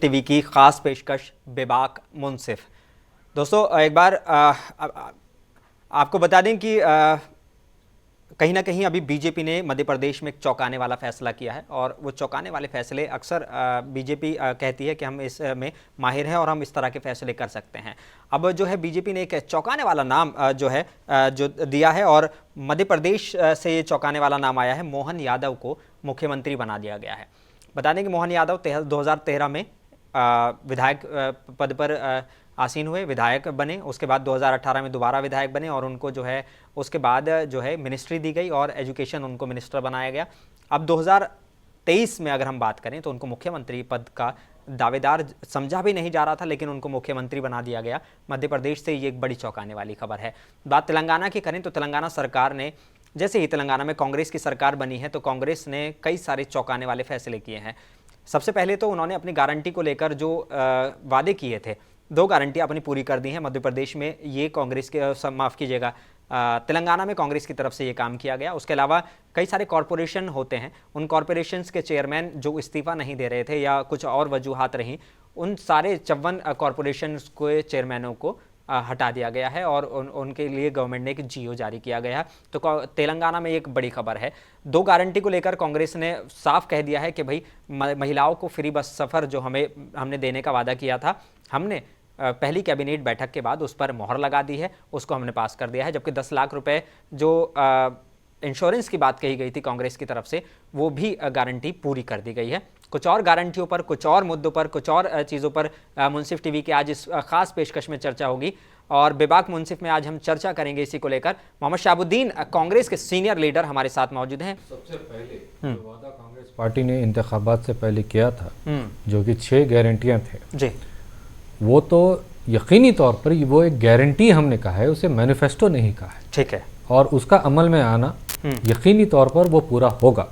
TV की खास पेशकश बेबाक मुंसिफ। दोस्तों एक बार आपको बता दें कि कहीं ना कहीं अभी बीजेपी ने मध्य प्रदेश में एक चौंकाने वाला फैसला किया है और वो चौंकाने वाले फैसले अक्सर बीजेपी कहती है कि हम इसमें माहिर हैं और हम इस तरह के फैसले कर सकते हैं। अब जो है बीजेपी ने एक चौंकाने वाला नाम जो दिया है और मध्य प्रदेश से ये चौंकाने वाला नाम आया है। मोहन यादव को मुख्यमंत्री बना दिया गया है। बता दें कि मोहन यादव 2013 में विधायक पद पर आसीन हुए, विधायक बने। उसके बाद 2018 में दोबारा विधायक बने और उनको जो है उसके बाद जो है मिनिस्ट्री दी गई और एजुकेशन उनको मिनिस्टर बनाया गया। अब 2023 में अगर हम बात करें तो उनको मुख्यमंत्री पद का दावेदार समझा भी नहीं जा रहा था, लेकिन उनको मुख्यमंत्री बना दिया गया मध्य प्रदेश से। ये एक बड़ी चौंकाने वाली खबर है। बात तेलंगाना की करें तो तेलंगाना सरकार ने, जैसे ही तेलंगाना में कांग्रेस की सरकार बनी है तो कांग्रेस ने कई सारे चौंकाने वाले फैसले किए हैं। सबसे पहले तो उन्होंने अपनी गारंटी को लेकर जो वादे किए थे, 2 गारंटियां अपनी पूरी कर दी हैं मध्य प्रदेश में। ये कांग्रेस के माफ़ कीजिएगा तेलंगाना में कांग्रेस की तरफ से ये काम किया गया। उसके अलावा कई सारे कॉरपोरेशन होते हैं, उन कॉरपोरेशंस के चेयरमैन जो इस्तीफ़ा नहीं दे रहे थे या कुछ और वजूहात रहीं, उन सारे 54 कॉरपोरेशन के चेयरमैनों को हटा दिया गया है और उनके लिए गवर्नमेंट ने एक जीओ जारी किया गया है। तो तेलंगाना में एक बड़ी खबर है। 2 गारंटी को लेकर कांग्रेस ने साफ कह दिया है कि भाई महिलाओं को फ्री बस सफ़र जो हमने देने का वादा किया था, हमने पहली कैबिनेट बैठक के बाद उस पर मोहर लगा दी है, उसको हमने पास कर दिया है। जबकि 10 लाख रुपए जो इंश्योरेंस की बात कही गई थी कांग्रेस की तरफ से, वो भी गारंटी पूरी कर दी गई है। कुछ और गारंटियों पर, कुछ और मुद्दों पर, कुछ और चीज़ों पर मुंसिफ टीवी के आज इस खास पेशकश में चर्चा होगी और बेबाक मुंसिफ में आज हम चर्चा करेंगे इसी को लेकर। मोहम्मद शहाबुद्दीन कांग्रेस के सीनियर लीडर हमारे साथ मौजूद हैं। सबसे पहले जो वादा कांग्रेस पार्टी ने इंतखाबात से पहले किया था, जो कि 6 गारंटियां थे जी, वो तो यकीनी तौर पर वो एक गारंटी हमने कहा है, उसे मैनिफेस्टो नहीं कहा है। ठीक है। और उसका अमल में आना यकीनी तौर पर वो पूरा होगा,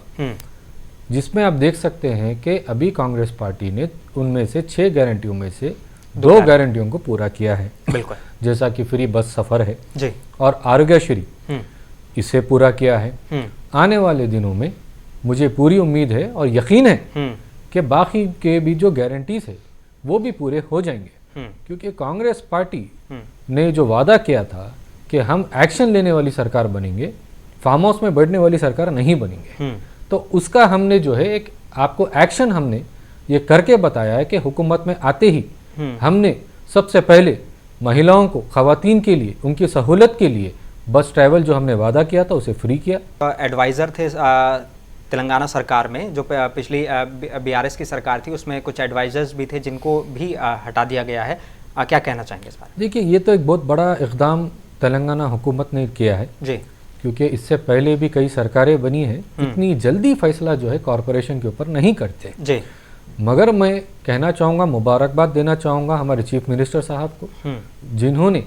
जिसमें आप देख सकते हैं कि अभी कांग्रेस पार्टी ने उनमें से 6 गारंटियों में से 2 गारंटियों को पूरा किया है। बिल्कुल। जैसा कि फ्री बस सफर है जी, और आरोग्यश्री, इसे पूरा किया है। आने वाले दिनों में मुझे पूरी उम्मीद है और यकीन है कि बाकी के भी जो गारंटीज है वो भी पूरे हो जाएंगे, क्योंकि कांग्रेस पार्टी ने जो वादा किया था कि हम एक्शन लेने वाली सरकार बनेंगे, फार्म हाउस में बैठने वाली सरकार नहीं बनेंगे, तो उसका हमने जो है एक आपको एक्शन हमने ये करके बताया है कि हुकूमत में आते ही हमने सबसे पहले महिलाओं को, खवातीन के लिए, उनकी सहूलत के लिए बस ट्रैवल जो हमने वादा किया था उसे फ्री किया। एडवाइज़र थे तेलंगाना सरकार में, जो पिछली बीआरएस की सरकार थी, उसमें कुछ एडवाइजर्स भी थे जिनको भी हटा दिया गया है। क्या कहना चाहेंगे इस बारे में? देखिए, ये तो एक बहुत बड़ा इक़दाम तेलंगाना हुकूमत ने किया है जी, क्योंकि इससे पहले भी कई सरकारें बनी हैं, इतनी जल्दी फैसला जो है कॉरपोरेशन के ऊपर नहीं करते जी। मगर मैं कहना चाहूँगा, मुबारकबाद देना चाहूँगा हमारे चीफ मिनिस्टर साहब को, जिन्होंने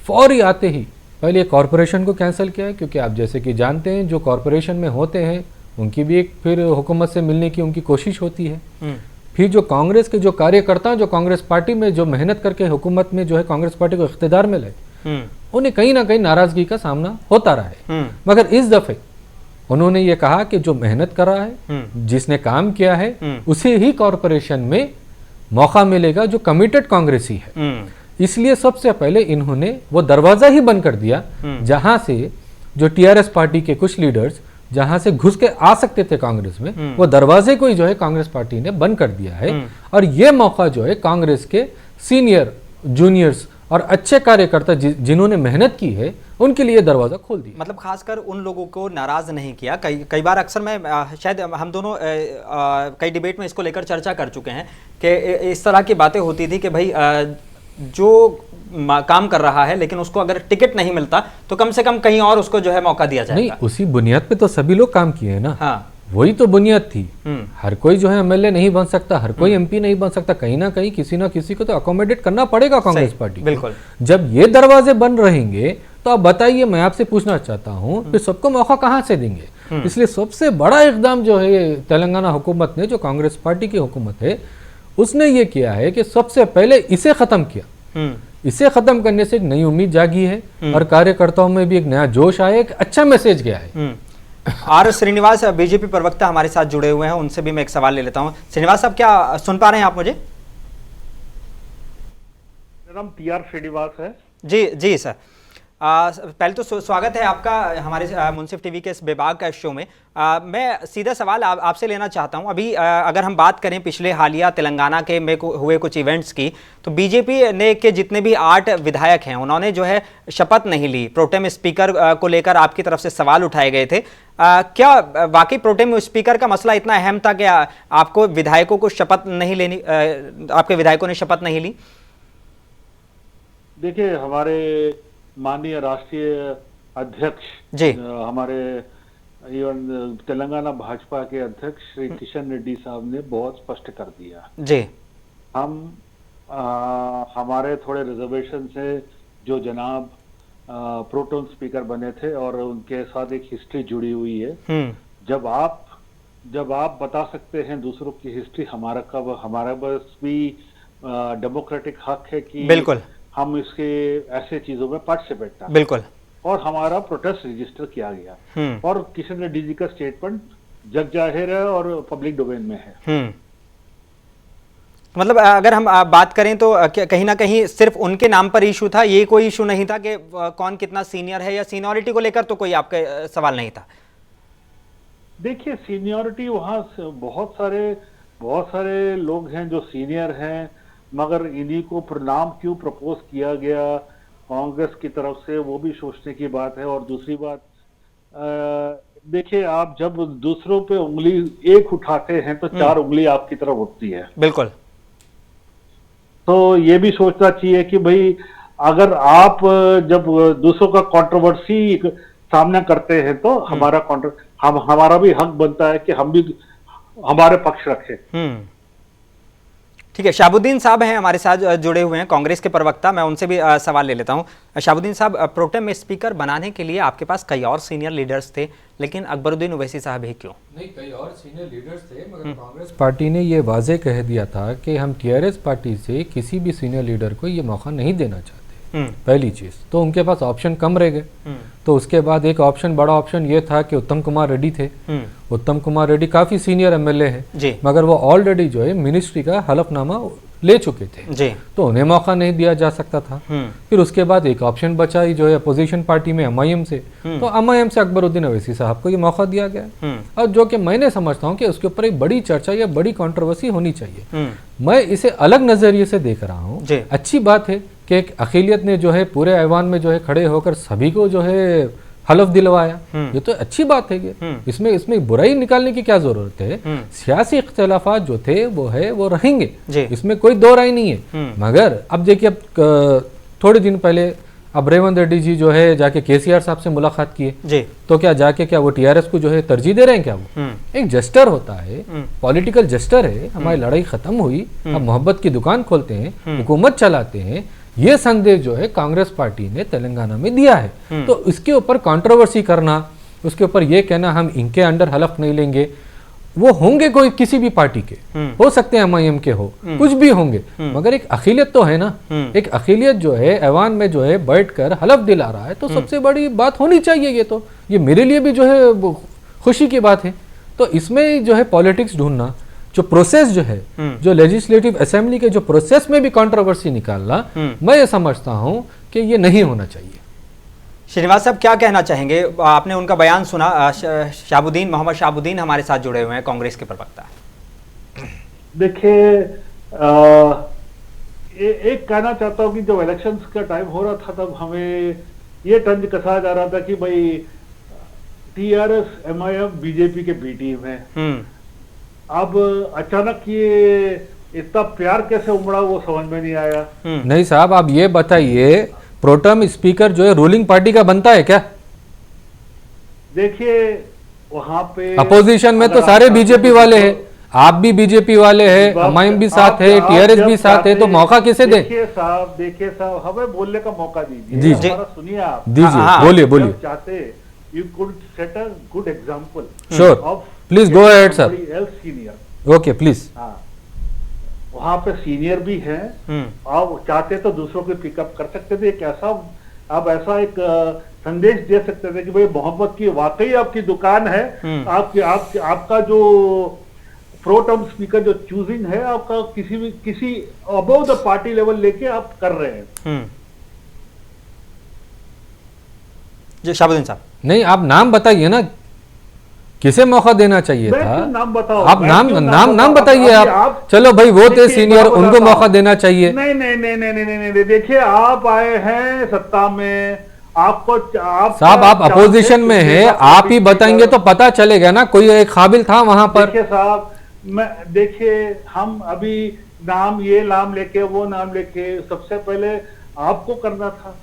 फौरी आते ही पहले कॉरपोरेशन को कैंसिल किया है। क्योंकि आप जैसे कि जानते हैं, जो कॉरपोरेशन में होते हैं उनकी भी एक फिर हुकूमत से मिलने की उनकी कोशिश होती है। फिर जो कांग्रेस के जो कार्यकर्ता, जो कांग्रेस पार्टी में जो मेहनत करके हुकूमत में जो है कांग्रेस पार्टी को इख्तिदार में लाए, उन्हें कहीं ना कहीं नाराजगी का सामना होता रहा है। मगर इस दफे उन्होंने ये कहा कि जो मेहनत कर रहा है, जिसने काम किया है, उसे ही कॉरपोरेशन में मौका मिलेगा, जो कमिटेड कांग्रेसी है। इसलिए सबसे पहले इन्होंने वो दरवाजा ही बंद कर दिया जहां से जो टीआरएस पार्टी के कुछ लीडर्स जहां से घुस के आ सकते थे कांग्रेस में, वो दरवाजे को ही जो है कांग्रेस पार्टी ने बंद कर दिया है। और ये मौका जो है कांग्रेस के सीनियर, जूनियर्स और अच्छे कार्यकर्ता जिन्होंने मेहनत की है, उनके लिए दरवाजा खोल दिया। मतलब खासकर उन लोगों को नाराज नहीं किया। कई बार अक्सर मैं शायद हम दोनों कई डिबेट में इसको लेकर चर्चा कर चुके हैं कि इस तरह की बातें होती थी कि भाई जो काम कर रहा है लेकिन उसको अगर टिकट नहीं मिलता तो कम से कम कहीं और उसको जो है मौका दिया जाएगा। नहीं, उसी बुनियाद पे तो सभी लोग काम किए हैं ना। हाँ, वही तो बुनियाद थी। हर कोई जो है एमएलए नहीं बन सकता, हर कोई एमपी नहीं बन सकता। कहीं ना कहीं किसी ना किसी को तो अकोमोडेट करना पड़ेगा कांग्रेस पार्टी। बिल्कुल। जब ये दरवाजे बंद रहेंगे तो आप बताइए, मैं आपसे पूछना चाहता हूँ, फिर सबको मौका कहाँ से देंगे? इसलिए सबसे बड़ा इकदाम जो है तेलंगाना हुकूमत ने, जो कांग्रेस पार्टी की हुकूमत है, उसने ये किया है कि सबसे पहले इसे खत्म किया। इसे खत्म करने से एक नई उम्मीद जागी है और कार्यकर्ताओं में भी एक नया जोश आया, एक अच्छा मैसेज गया है। आर श्रीनिवास बीजेपी प्रवक्ता हमारे साथ जुड़े हुए हैं, उनसे भी मैं एक सवाल ले लेता हूं। श्रीनिवास साहब, क्या सुन पा रहे हैं आप मुझे? मेरा नाम टीआर श्रीनिवास है। जी जी सर, पहले तो स्वागत है आपका हमारे मुंसिफ टीवी के इस बेबाक का शो में। मैं सीधा सवाल आपसे लेना चाहता हूं। अभी अगर हम बात करें पिछले हालिया तेलंगाना के में हुए कुछ इवेंट्स की, तो बीजेपी ने के जितने भी 8 विधायक हैं उन्होंने जो है शपथ नहीं ली। प्रोटेम स्पीकर को लेकर आपकी तरफ से सवाल उठाए गए थे। क्या वाकई प्रोटेम स्पीकर का मसला इतना अहम था कि आपको विधायकों को शपथ नहीं लेनी, आपके विधायकों ने शपथ नहीं ली? देखिए, हमारे माननीय राष्ट्रीय अध्यक्ष जी, हमारे इवन तेलंगाना भाजपा के अध्यक्ष श्री किशन रेड्डी साहब ने बहुत स्पष्ट कर दिया। जी, हम हमारे थोड़े रिजर्वेशन से जो जनाब प्रोटेम स्पीकर बने थे और उनके साथ एक हिस्ट्री जुड़ी हुई है। जब आप बता सकते हैं दूसरों की हिस्ट्री, हमारा बस भी डेमोक्रेटिक हक है कि बिल्कुल हम इसके ऐसे चीजों में पार्टिसिपेट था। बिल्कुल। और हमारा प्रोटेस्ट रजिस्टर किया गया और किशन रेड्डी जी का स्टेटमेंट जग जाहिर है और पब्लिक डोमेन में है। मतलब अगर हम बात करें तो कहीं ना कहीं सिर्फ उनके नाम पर इशू था, ये कोई इशू नहीं था कि कौन कितना सीनियर है, या सीनियरिटी को लेकर तो कोई आपका सवाल नहीं था? देखिए, सीनियरिटी वहां बहुत सारे लोग हैं जो सीनियर हैं, मगर इन्हीं को नाम क्यों प्रपोज किया गया कांग्रेस की तरफ से, वो भी सोचने की बात है। और दूसरी बात, देखिए, आप जब दूसरों पे उंगली एक उठाते हैं तो 4 उंगली आपकी तरफ उठती है। बिल्कुल। तो ये भी सोचना चाहिए कि भाई, अगर आप जब दूसरों का कंट्रोवर्सी सामना करते हैं तो हमारा भी हक बनता है कि हम भी हमारे पक्ष रखें। ठीक है, शाहबुद्दीन साहब हैं हमारे साथ जुड़े हुए हैं, कांग्रेस के प्रवक्ता। मैं उनसे भी सवाल ले लेता हूं। शाहबुद्दीन साहब, प्रोटेम स्पीकर बनाने के लिए आपके पास कई और सीनियर लीडर्स थे, लेकिन अकबरुद्दीन ओवैसी साहब ही क्यों? नहीं, कई और सीनियर लीडर्स थे, मगर कांग्रेस पार्टी ने ये वाजे कह दिया था कि हम टीआरएस पार्टी से किसी भी सीनियर लीडर को ये मौका नहीं देना चाहते। पहली चीज तो उनके पास ऑप्शन कम रह गए। तो उसके बाद एक ऑप्शन, बड़ा ऑप्शन ये था कि उत्तम कुमार रेड्डी थे। उत्तम कुमार रेड्डी काफी सीनियर एमएलए हैं, मगर वो ऑलरेडी जो है मिनिस्ट्री का हलफनामा ले चुके थे जी। तो उन्हें मौका नहीं दिया जा सकता था। फिर उसके बाद एक ऑप्शन बचा ही जो है अपोजिशन पार्टी में एमआईएम से। तो एमआईएम से अकबरुद्दीन ओवैसी साहब को ये मौका दिया गया, और जो कि मैंने समझता हूँ कि उसके ऊपर एक बड़ी चर्चा या बड़ी कंट्रोवर्सी होनी चाहिए। मैं इसे अलग नजरिए से देख रहा हूँ। अच्छी बात है कि एक अखिलियत ने जो है पूरे ऐवान में जो है खड़े होकर सभी को जो है हलफ दिलवाया, ये तो अच्छी बात है। ये इसमें बुराई निकालने की क्या जरूरत है? सियासी इख्तिलाफात जो थे वो रहेंगे, इसमें कोई दो राय नहीं है। मगर अब देखिए, अब थोड़े दिन पहले अब रेवंत रेड्डी जी जो है जाके केसीआर साहब से मुलाकात किए, तो क्या वो टीआरएस को जो है तरजीह दे रहे हैं क्या? वो एक जस्टर होता है, पॉलिटिकल जस्टर है। हमारी लड़ाई खत्म हुई, अब मोहब्बत की दुकान खोलते हैं, हुकूमत चलाते हैं। ये संदेश जो है कांग्रेस पार्टी ने तेलंगाना में दिया है। तो इसके ऊपर कंट्रोवर्सी करना, उसके ऊपर ये कहना हम इनके अंडर हलफ नहीं लेंगे, वो होंगे कोई किसी भी पार्टी के, हो सकते हैं एमआईएम के हो, कुछ भी होंगे, मगर एक अखिलियत तो है ना। एक अखिलियत जो है ऐवान में जो है बैठकर हलफ दिला रहा है, तो सबसे बड़ी बात होनी चाहिए। ये मेरे लिए भी जो है खुशी की बात है। तो इसमें जो है पॉलिटिक्स ढूंढना, जो प्रोसेस जो है, जो लेजिस्लेटिव असेंबली के जो प्रोसेस में भी कंट्रोवर्सी निकालना, मैं ये समझता हूं कि ये नहीं होना चाहिए। श्रीनिवास साहब, क्या कहना चाहेंगे? आपने उनका बयान सुना। मोहम्मद शाहबुद्दीन हमारे साथ जुड़े हुए हैं, कांग्रेस के प्रवक्ता। देखिए, एक कहना चाहता हूं कि जब इलेक्शंस का टाइम हो रहा था तब हमें ये तंज कसा जा रहा था कि भाई टीआरएस एमआईएम बीजेपी के बी टीम है। अब अचानक ये इतना प्यार कैसे उमड़ा, वो समझ में नहीं आया। नहीं साहब, आप ये बताइए, प्रोटेम स्पीकर जो है रूलिंग पार्टी का बनता है क्या? देखिए, वहां पे अपोजिशन में तो सारे बीजेपी वाले हैं, आप भी बीजेपी वाले हैं, एमआईएम भी साथ है, टीआरएस भी साथ है, तो मौका किसे दे? देखिए साहब, हमें बोलने का मौका दीजिए, हमारा सुनिए आप। दीजिए, बोलिए। चाहते you could set a good example. Sure, please go ahead sir. Senior, okay please. वहां पे सीनियर भी हैं, आप चाहते तो दूसरों को पिकअप कर सकते थे। एक आप ऐसा एक संदेश दे सकते थे कि भाई मोहब्बत की वाकई आपकी दुकान है, आपका जो प्रो टर्म स्पीकर जो चूजिंग है आपका किसी अबव द पार्टी लेवल लेके आप कर रहे हैं। जी शाहबुद्दीन साहब, नहीं आप नाम बताइए ना, किसे मौका देना चाहिए था? नाम बताओ, आप नाम बताइए। आप चलो भाई वो थे सीनियर, उनको मौका देना चाहिए। नहीं नहीं नहीं नहीं नहीं नहीं, देखिए आप आए हैं सत्ता में, आपको साहब आप अपोजिशन में है, आप ही बताएंगे तो पता चलेगा ना कोई एक काबिल था वहां पर। देखिए साहब, देखिए हम अभी ये नाम लेके वो नाम लेके, सबसे पहले आपको करना था।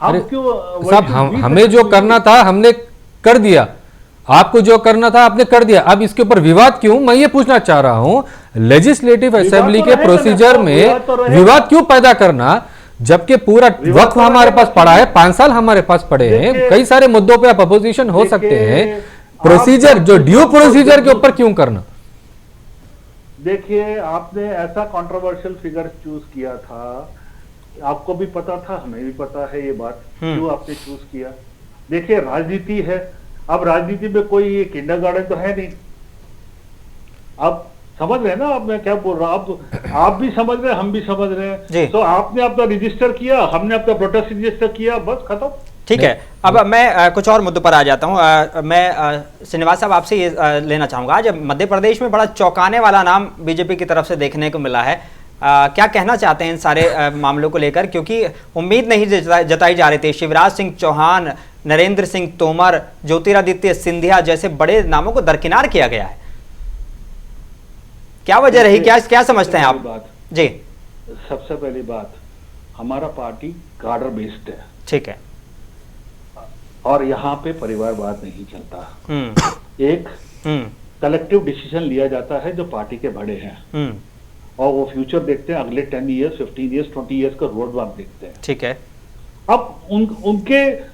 हम क्यों साहब, हमें जो करना था हमने कर दिया, आपको जो करना था आपने कर दिया। अब इसके ऊपर विवाद क्यों, मैं ये पूछना चाह रहा हूं, लेजिस्लेटिव असेंबली के प्रोसीजर में विवाद क्यों पैदा करना, जबकि पूरा वक्त हमारे पास पड़ा है, 5 साल हमारे पास पड़े हैं, कई सारे मुद्दों पे आप अपोजिशन हो सकते हैं, प्रोसीजर जो ड्यू प्रोसीजर के ऊपर क्यों करना? देखिए आपने ऐसा कंट्रोवर्शियल फिगर चूज किया था, आपको भी पता था, हमें भी पता है ये बात, क्यों आपने चूज किया। देखिए राजनीति है, अब राजनीति में कोई ये किंडरगार्टन तो है नहीं। आप समझ रहे हैं ना आप मैं क्या बोल रहा हूँ, आप भी समझ रहे हैं, हम भी समझ रहे हैं। तो आपने अपना रजिस्टर किया, हमने अपना प्रोटेस्ट रजिस्टर किया, बस खत्म। ठीक है, अब मैं कुछ और मुद्दों पर आ जाता हूं। मैं श्रीनिवास साहब आपसे ये लेना चाहूंगा, आज मध्य प्रदेश में बड़ा चौंकाने वाला नाम बीजेपी की तरफ से देखने को मिला है। क्या कहना चाहते हैं इन सारे मामलों को लेकर, क्योंकि उम्मीद नहीं जताई जा रही थी। शिवराज सिंह चौहान, नरेंद्र सिंह तोमर, ज्योतिरादित्य सिंधिया जैसे बड़े नामों को दरकिनार किया गया है। क्या वजह रही, क्या समझते हैं आप? जी, सबसे पहली बात, हमारा पार्टी कार्डर बेस्ड है, ठीक है, और यहाँ पे परिवारवाद नहीं चलता। एक कलेक्टिव डिसीजन लिया जाता है जो पार्टी के बड़े हैं, और वो फ्यूचर देखते हैं, अगले 10 ईयर्स 15 ईयर्स 20 ईयर्स का रोड मैप देखते हैं। ठीक है, अब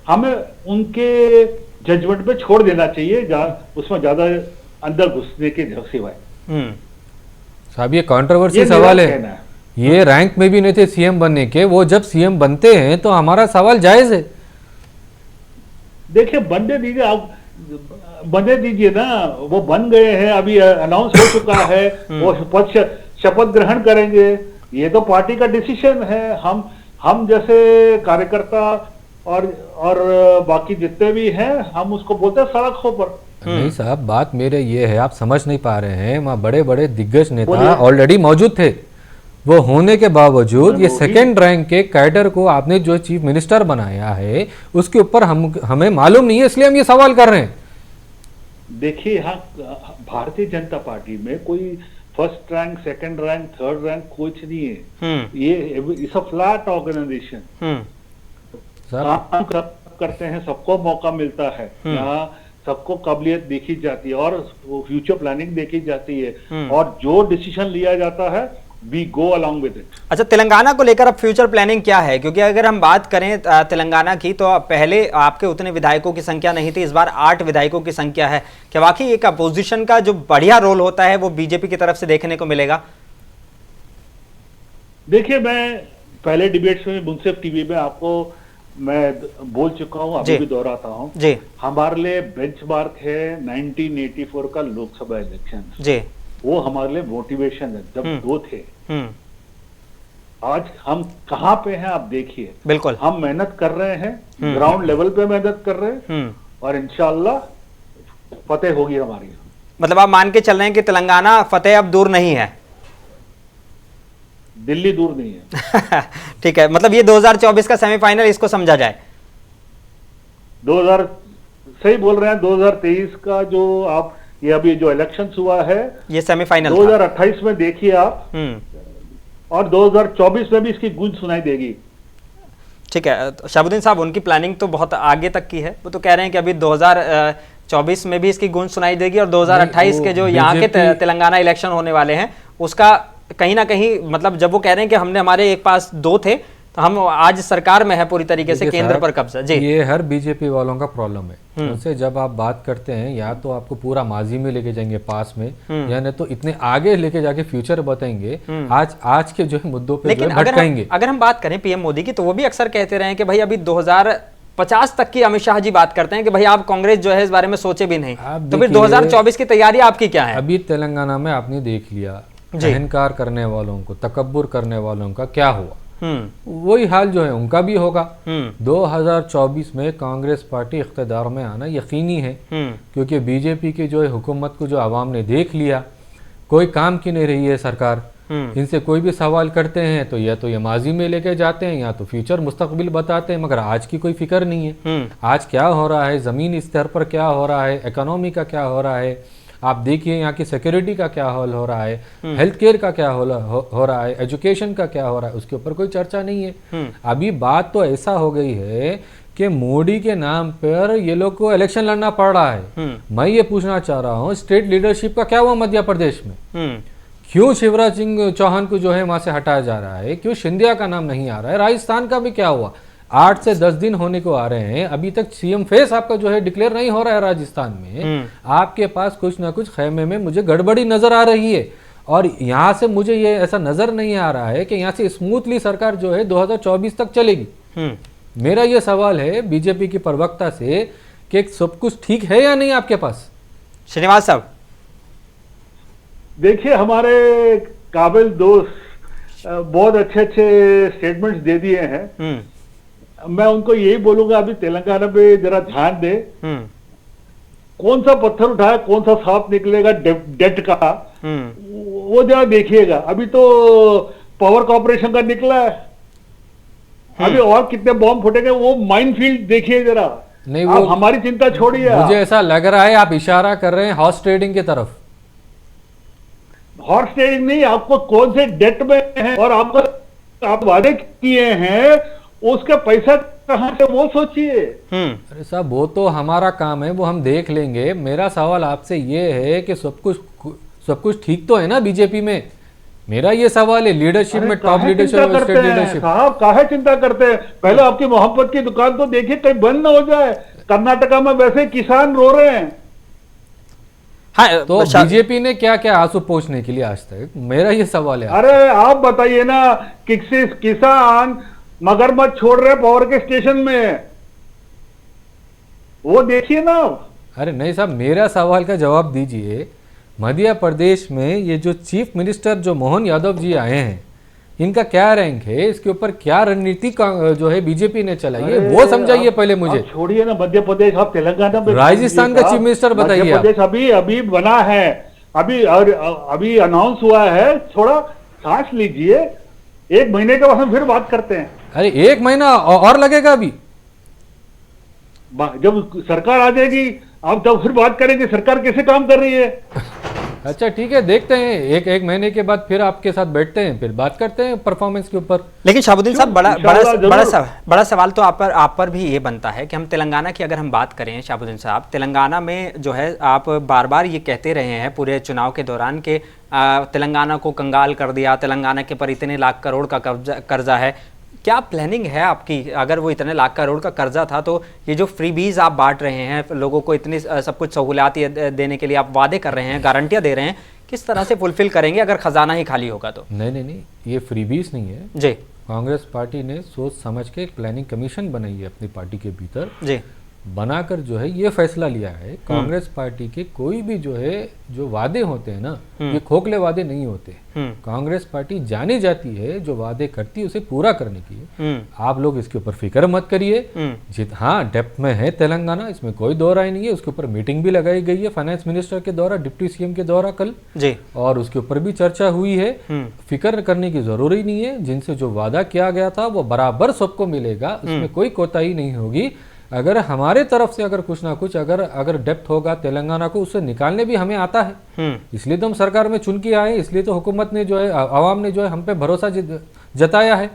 हमें उनके जजमेंट पे छोड़ देना चाहिए, उसमें ज्यादा अंदर घुसने के सिवाय। साहब ये कंट्रोवर्सी सवाल है, ये रैंक में भी नहीं थे सीएम बनने के, वो जब सीएम बनते हैं तो हमारा सवाल जायज है। देखिए बनने दीजिए, आप बनने दीजिए ना, वो बन गए हैं, अभी अनाउंस हो चुका है, वो शपथ ग्रहण करेंगे, ये तो पार्टी का डिसीजन है। हम जैसे कार्यकर्ता और बाकी जितने भी हैं, हम उसको बोलते हैं सड़कों पर। नहीं साहब, बात मेरे ये है, आप समझ नहीं पा रहे हैं, वहाँ बड़े बड़े दिग्गज नेता ऑलरेडी मौजूद थे, वो होने के बावजूद ये सेकंड रैंक के कैडर को आपने जो चीफ मिनिस्टर बनाया है, उसके ऊपर हमें मालूम नहीं है, इसलिए हम ये सवाल कर रहे हैं। देखिए यहाँ भारतीय जनता पार्टी में कोई first rank, second rank, third rank कुछ नहीं है। ये इट्स अ फ्लैट ऑर्गेनाइजेशन। काम करते हैं, सबको मौका मिलता है, यहाँ सबको काबिलियत देखी जाती है और फ्यूचर प्लानिंग देखी जाती है, और जो डिसीजन लिया जाता है we go along with it. अच्छा, तेलंगाना को लेकर अब फ्यूचर प्लानिंग क्या है? क्योंकि अगर हम बात करें तेलंगाना की, तो पहले आपके उतने विधायकों की संख्या नहीं थी, इस बार 8 विधायकों की संख्या है। क्या वाकई एक अपोजिशन का जो बढ़िया रोल होता है वो बीजेपी की तरफ से देखने को मिलेगा? देखिए, मैं पहले डिबेट्स में मुंसिफ टीवी में आपको मैं बोल चुका हूँ, अभी भी दोहराता हूँ जी, हमारे लिए बेंचमार्क है 1984 का लोकसभा इलेक्शन जी, वो हमारे लिए मोटिवेशन है। जब 2 थे, आज हम कहाँ पे हैं आप देखिए। बिल्कुल, हम मेहनत कर रहे हैं, ग्राउंड लेवल पे मेहनत कर रहे हैं, और इंशाल्लाह फतेह होगी हमारी। मतलब आप मान के चल रहे हैं कि तेलंगाना फतेह अब दूर नहीं है? दिल्ली दूर नहीं है। ठीक है, मतलब ये 2024 का सेमीफाइनल इसको समझा जाए। 2000 सही बोल रहे हैं, 2023 का जो आप ये अभी जो इलेक्शन हुआ है ये सेमीफाइनल 2028 में देखिए आप, और 2024 में भी इसकी गूंज सुनाई देगी। ठीक है, शाहबुद्दीन साहब उनकी प्लानिंग तो बहुत आगे तक की है, वो तो कह रहे हैं कि अभी 2024 में भी इसकी गूंज सुनाई देगी, और 2028 के जो यहाँ के तेलंगाना इलेक्शन होने वाले हैं उसका कहीं ना कहीं, मतलब जब वो कह रहे हैं कि हमने हमारे एक पास 2 थे, तो हम आज सरकार में है पूरी तरीके से, देखिए केंद्र साहब, पर कब्जा। जी ये हर बीजेपी वालों का प्रॉब्लम है। उनसे जब आप बात करते हैं या तो आपको पूरा माजी में लेके जाएंगे पास में, या नहीं तो इतने आगे लेके जाके फ्यूचर बताएंगे, आज के जो है मुद्दों पे लेकिन जो है भटकाएंगे। अगर हम बात करें पीएम मोदी की, तो वो भी अक्सर कहते रहे हैं कि भाई अभी 2050 तक की अमित शाह जी बात करते हैं कि भाई आप कांग्रेस जो है इस बारे में सोचे भी नहीं, तो फिर 2024 की तैयारी आपकी क्या है? अभी तेलंगाना में आपने देख लिया, अहंकार करने वालों को, तकब्बुर करने वालों का क्या हुआ, वही हाल जो है उनका भी होगा। 2024 में कांग्रेस पार्टी इख्तिदार में आना यकीनी है, क्योंकि बीजेपी की जो है हुकूमत को जो आवाम ने देख लिया, कोई काम की नहीं रही है सरकार। इनसे कोई भी सवाल करते हैं तो या तो ये माजी में लेके जाते हैं या तो फ्यूचर मुस्तकबिल बताते हैं, मगर आज की कोई फिक्र नहीं है। आज क्या हो रहा है, ज़मीनी स्तर पर क्या हो रहा है, इकोनॉमी का क्या हो रहा है, आप देखिए यहाँ की सिक्योरिटी का क्या हाल हो रहा है, हेल्थ केयर का क्या हो रहा है, एजुकेशन का क्या हो रहा है, उसके ऊपर कोई चर्चा नहीं है। अभी बात तो ऐसा हो गई है कि मोदी के नाम पर ये लोग को इलेक्शन लड़ना पड़ रहा है। मैं ये पूछना चाह रहा हूँ, स्टेट लीडरशिप का क्या हुआ मध्य प्रदेश में? क्यों शिवराज सिंह चौहान को जो है वहां से हटाया जा रहा है? क्यों सिंधिया का नाम नहीं आ रहा है? राजस्थान का भी क्या हुआ? 8 से 10 दिन होने को आ रहे हैं, अभी तक सीएम फेस आपका जो है डिक्लेयर नहीं हो रहा है राजस्थान में। आपके पास कुछ ना कुछ खेमे में मुझे गड़बड़ी नजर आ रही है, और यहाँ से मुझे ये ऐसा नजर नहीं आ रहा है कि यहाँ से स्मूथली सरकार जो है 2024 तक चलेगी। मेरा ये सवाल है बीजेपी की प्रवक्ता से कि सब कुछ ठीक है या नहीं आपके पास? श्रीनिवास साहब देखिए, हमारे काबिल दोस्त बहुत अच्छे अच्छे स्टेटमेंट्स दे दिए हैं। मैं उनको यही बोलूंगा, अभी तेलंगाना पे जरा ध्यान दे, कौन सा पत्थर उठाया कौन सा सांप निकलेगा डेट का, वो जरा देखिएगा। अभी तो पावर कॉर्पोरेशन का निकला है, अभी और कितने बॉम्ब फूटेंगे, वो माइनफील्ड देखिए जरा। नहीं, आप हमारी चिंता छोड़िए। मुझे ऐसा लग रहा है आप इशारा कर रहे हैं हॉर्स ट्रेडिंग की तरफ। हॉर्स ट्रेडिंग नहीं, आपको कौन से डेट में है और आपको आप वादे किए हैं उसका पैसा कहां से, वो सोचिए। अरे साहब, वो तो हमारा काम है, वो हम देख लेंगे। मेरा सवाल आपसे ये है कि सब कुछ ठीक तो है ना बीजेपी में? मेरा ये सवाल है, लीडरशिप में टॉप लीडरशिप और स्टेट लीडरशिप। साहब काहे चिंता करते हैं? पहले आपकी मोहब्बत की दुकान तो देखिए कहीं बंद ना हो जाए। कर्नाटका में वैसे किसान रो रहे हैं। हाँ, तो बीजेपी ने क्या क्या आंसू पोंछने के लिए आज तक, मेरा ये सवाल है। अरे आप बताइए ना, किसान मगरमच्छ छोड़ रहे पावर के स्टेशन में, वो देखिए ना। अरे नहीं साहब, मेरा सवाल का जवाब दीजिए। मध्य प्रदेश में ये जो चीफ मिनिस्टर जो मोहन यादव जी आए हैं, इनका क्या रैंक है? इसके ऊपर क्या रणनीति जो है बीजेपी ने चलाई है, वो समझाइए पहले मुझे। छोड़िए ना मध्य प्रदेश, आप तेलंगाना में राजस्थान का चीफ मिनिस्टर बताइए। मध्य प्रदेश अभी बना है, अभी अनाउंस हुआ है। थोड़ा सांस लीजिए, 1 महीने के बाद हम फिर बात करते हैं। अरे 1 महीना और लगेगा? अभी जब सरकार आ जाएगी आप तब फिर बात करेंगे सरकार कैसे काम कर रही है। अच्छा ठीक है, देखते हैं, एक महीने के बाद फिर आपके साथ बैठते हैं, फिर बात करते हैं परफॉर्मेंस के ऊपर। लेकिन शहाबुद्दीन साहब, बड़ा सवाल तो आप पर भी ये बनता है कि हम तेलंगाना की अगर हम बात करें, शहाबुद्दीन साहब, तेलंगाना में जो है आप बार बार ये कहते रहे हैं पूरे चुनाव के दौरान कि तेलंगाना को कंगाल कर दिया, तेलंगाना के पर इतने लाख करोड़ का कर्जा है। क्या प्लानिंग है आपकी? अगर वो इतने लाख करोड़ का कर्जा था, तो ये जो फ्रीबीज आप बांट रहे हैं, लोगों को इतनी सब कुछ सहूलियात देने के लिए आप वादे कर रहे हैं, गारंटियां दे रहे हैं, किस तरह से फुलफिल करेंगे अगर खजाना ही खाली होगा तो? नहीं, ये फ्रीबीज नहीं है जी। कांग्रेस पार्टी ने सोच समझ के एक प्लानिंग कमीशन बनाई है अपनी पार्टी के भीतर जी, बनाकर जो है ये फैसला लिया है, कांग्रेस पार्टी के कोई भी जो है जो वादे होते हैं ना, ये खोखले वादे नहीं होते। कांग्रेस पार्टी जानी जाती है जो वादे करती है उसे पूरा करने की। आप लोग इसके ऊपर फिक्र मत करिए। हाँ, डेप्थ में है तेलंगाना, इसमें कोई दो राय नहीं है। उसके ऊपर मीटिंग भी लगाई गई है फाइनेंस मिनिस्टर के द्वारा, डिप्टी सीएम के द्वारा कल जी, और उसके ऊपर भी चर्चा हुई है। फिक्र करने की जरूरी नहीं है, जिनसे जो वादा किया गया था वो बराबर सबको मिलेगा, उसमें कोई कोताही नहीं होगी। अगर हमारे तरफ से अगर कुछ ना कुछ अगर डेप्थ होगा तेलंगाना को, उससे निकालने भी हमें आता है। इसलिए तो हम सरकार में चुन के आए, इसलिए तो हुकूमत ने जो है, आवाम ने जो है हम पे भरोसा जताया है।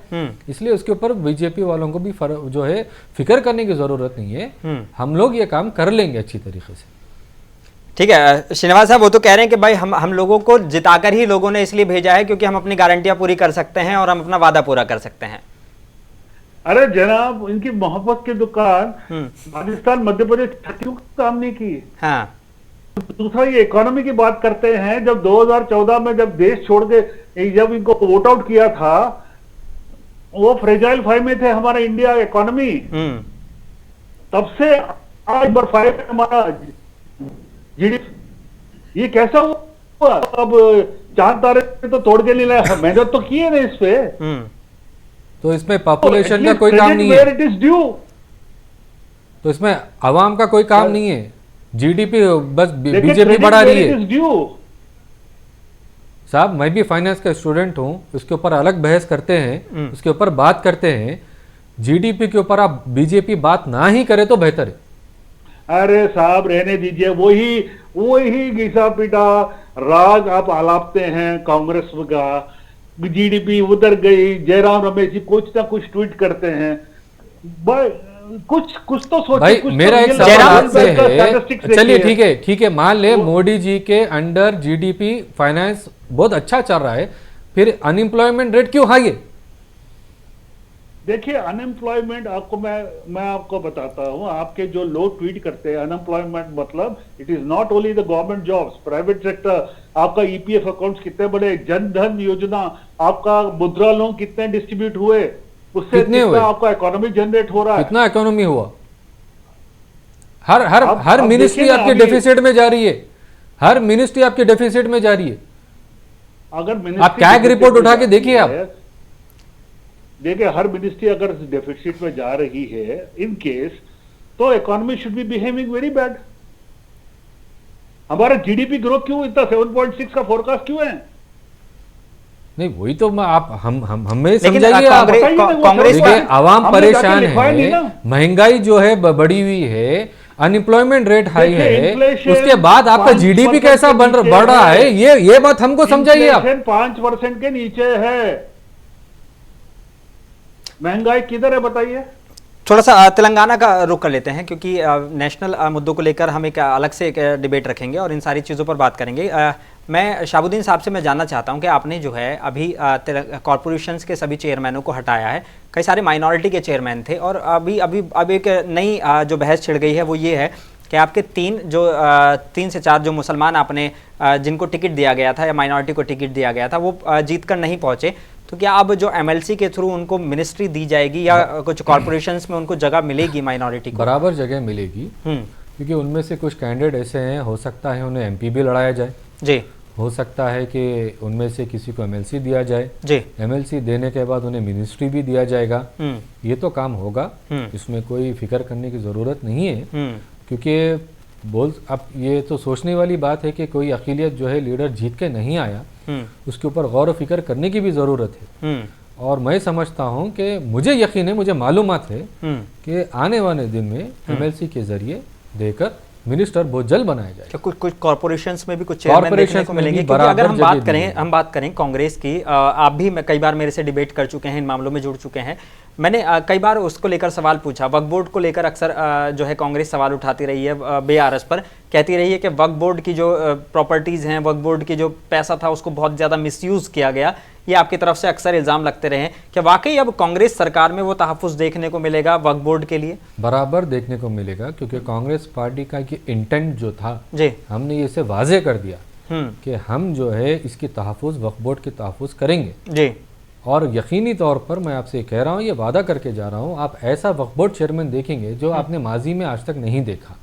इसलिए उसके ऊपर बीजेपी वालों को भी जो है फिक्र करने की जरूरत नहीं है। हम लोग ये काम कर लेंगे अच्छी तरीके से। ठीक है श्रीनिवास साहब, वो तो कह रहे हैं कि भाई हम लोगों को जिताकर ही लोगों ने इसलिए भेजा है क्योंकि हम अपनी गारंटियां पूरी कर सकते हैं और हम अपना वादा पूरा कर सकते हैं। अरे जनाब, इनकी मोहब्बत की दुकान राजस्थान मध्य प्रदेश छत्तीसगढ़ को काम नहीं की। हाँ। दूसरा ये इकोनॉमी की बात करते हैं, जब 2014 में जब देश छोड़ के जब इनको वोट आउट किया था, वो फ्रेजाइल 5 में थे हमारा इंडिया इकोनॉमी। तब से आज नंबर 5 में हमारा जीडीपी। ये कैसा हुआ? अब चांद तारे तो तोड़ के नहीं लाया, मेहनत तो की है ना इस पे। तो इसमें पॉपुलेशन का कोई काम नहीं है, इट इज ड्यू। तो इसमें आवाम का कोई काम नहीं है, जीडीपी बस बीजेपी बढ़ा रही है। साहब, मैं भी फाइनेंस का स्टूडेंट हूं, उसके ऊपर अलग बहस करते हैं, उसके ऊपर बात करते हैं। जीडीपी के ऊपर आप बीजेपी बात ना ही करे तो बेहतर है। अरे साहब रहने दीजिए, वही घिसा पिटा राग आप आलापते हैं कांग्रेस का। जीडीपी उधर गई, जयराम रमेश जी कुछ ना कुछ ट्वीट करते हैं, कुछ तो सोचिए। भाई कुछ मेरा तो एक सवाल आपसे है, चलिए ठीक है, मान ले मोदी जी के अंडर जीडीपी फाइनेंस बहुत अच्छा चल रहा है, फिर अनएम्प्लॉयमेंट रेट क्यों हाई है? देखिए, अनएम्प्लॉयमेंट आपको मैं आपको बताता हूं, आपके जो लोग ट्वीट करते हैं अनएम्प्लॉयमेंट मतलब it is not only the government jobs, private sector. आपका ईपीएफ अकाउंट्स कितने बड़े, जन धन योजना, आपका मुद्रा लोन कितने डिस्ट्रीब्यूट हुए, उससे कितना आपका इकोनॉमी जनरेट हो रहा है। कितना इकोनॉमी हुआ? हर मिनिस्ट्री आपके डेफिसिट में जा रही है, हर मिनिस्ट्री आपके डेफिसिट में जा रही है। अगर आप कैग रिपोर्ट उठा के देखिए, आप देखिए हर मिनिस्ट्री अगर डेफिसिट में जा रही है इन केस, तो economy should be behaving very bad. हमारा जीडीपी ग्रोथ क्यों इतना 7.6 का फोरकास्ट क्यों है? नहीं, वही तो आप हमें समझाइए। आप कांग्रेस आवाम परेशान है, महंगाई जो है बढ़ी हुई है, अनएम्प्लॉयमेंट रेट हाई है, उसके बाद आपका जीडीपी कैसा बढ़ रहा है, ये बात हमको समझाइए। आप 5% के नीचे है, महंगाई किधर है बताइए। थोड़ा सा तेलंगाना का रुख कर लेते हैं, क्योंकि नेशनल मुद्दों को लेकर हम एक अलग से एक डिबेट रखेंगे और इन सारी चीज़ों पर बात करेंगे। मैं शाहबुद्दीन साहब से मैं जानना चाहता हूं कि आपने जो है अभी कॉरपोरेशंस के सभी चेयरमैनों को हटाया है, कई सारे माइनॉरिटी के चेयरमैन थे, और अब एक नई जो बहस छिड़ गई है वो ये है कि आपके 3 से 4 जो मुसलमान आपने जिनको टिकट दिया गया था या माइनॉरिटी को टिकट दिया गया था वो जीत कर नहीं पहुंचे, तो क्या अब जो एमएलसी के थ्रू उनको मिनिस्ट्री दी जाएगी या कुछ कॉर्पोरेशंस में उनको जगह मिलेगी माइनॉरिटी को? बराबर जगह मिलेगी, क्योंकि उनमें से कुछ कैंडिडेट ऐसे हैं, हो सकता है उन्हें एमपी भी लड़ाया जाए जी, हो सकता है कि उनमें से किसी को एमएलसी दिया जाए जी, एमएलसी देने के बाद उन्हें मिनिस्ट्री भी दिया जाएगा। ये तो काम होगा, इसमें कोई फिक्र करने की ज़रूरत नहीं है, क्योंकि अब ये तो सोचने वाली बात है कि कोई अक़लियत जो है लीडर जीत के नहीं आया, उसके ऊपर गौर व फिक्र करने की भी ज़रूरत है। और मैं समझता हूँ कि मुझे यकीन है, मुझे मालूमात है कि आने वाले दिन में एमएलसी के ज़रिए देकर मिनिस्टर बहुत जल्द बनाया जाए। कुछ कॉर्पोरेशंस में भी कुछ चेयरमैन देखने को मिलेंगे, क्योंकि अगर हम बात करें कांग्रेस की, आप भी कई बार मेरे से डिबेट कर चुके हैं, इन मामलों में जुड़ चुके हैं। मैंने कई बार उसको लेकर सवाल पूछा, वक्फ बोर्ड को लेकर अक्सर जो है कांग्रेस सवाल उठाती रही है बेआरस पर, कहती रही है कि वक्फ बोर्ड की जो प्रॉपर्टीज़ हैं, वक्फ बोर्ड की जो पैसा था उसको बहुत ज़्यादा मिसयूज़ किया गया। ये आपकी तरफ से अक्सर इल्ज़ाम लगते रहे हैं कि वाकई अब कांग्रेस सरकार में वो तहफ़्फ़ुज़ देखने को मिलेगा वक्फ बोर्ड के लिए? बराबर देखने को मिलेगा, क्योंकि कांग्रेस पार्टी का इंटेंट जो था जी, हमने इसे वाजे कर दिया कि हम जो है इसकी तहफ़्फ़ुज़ वक्फ बोर्ड की तहफ़्फ़ुज़ करेंगे जी। और यकीनी तौर पर मैं आपसे कह रहा हूँ, ये वादा करके जा रहा हूँ, आप ऐसा वक्फ बोर्ड चेयरमैन देखेंगे जो आपने माजी में आज तक नहीं देखा।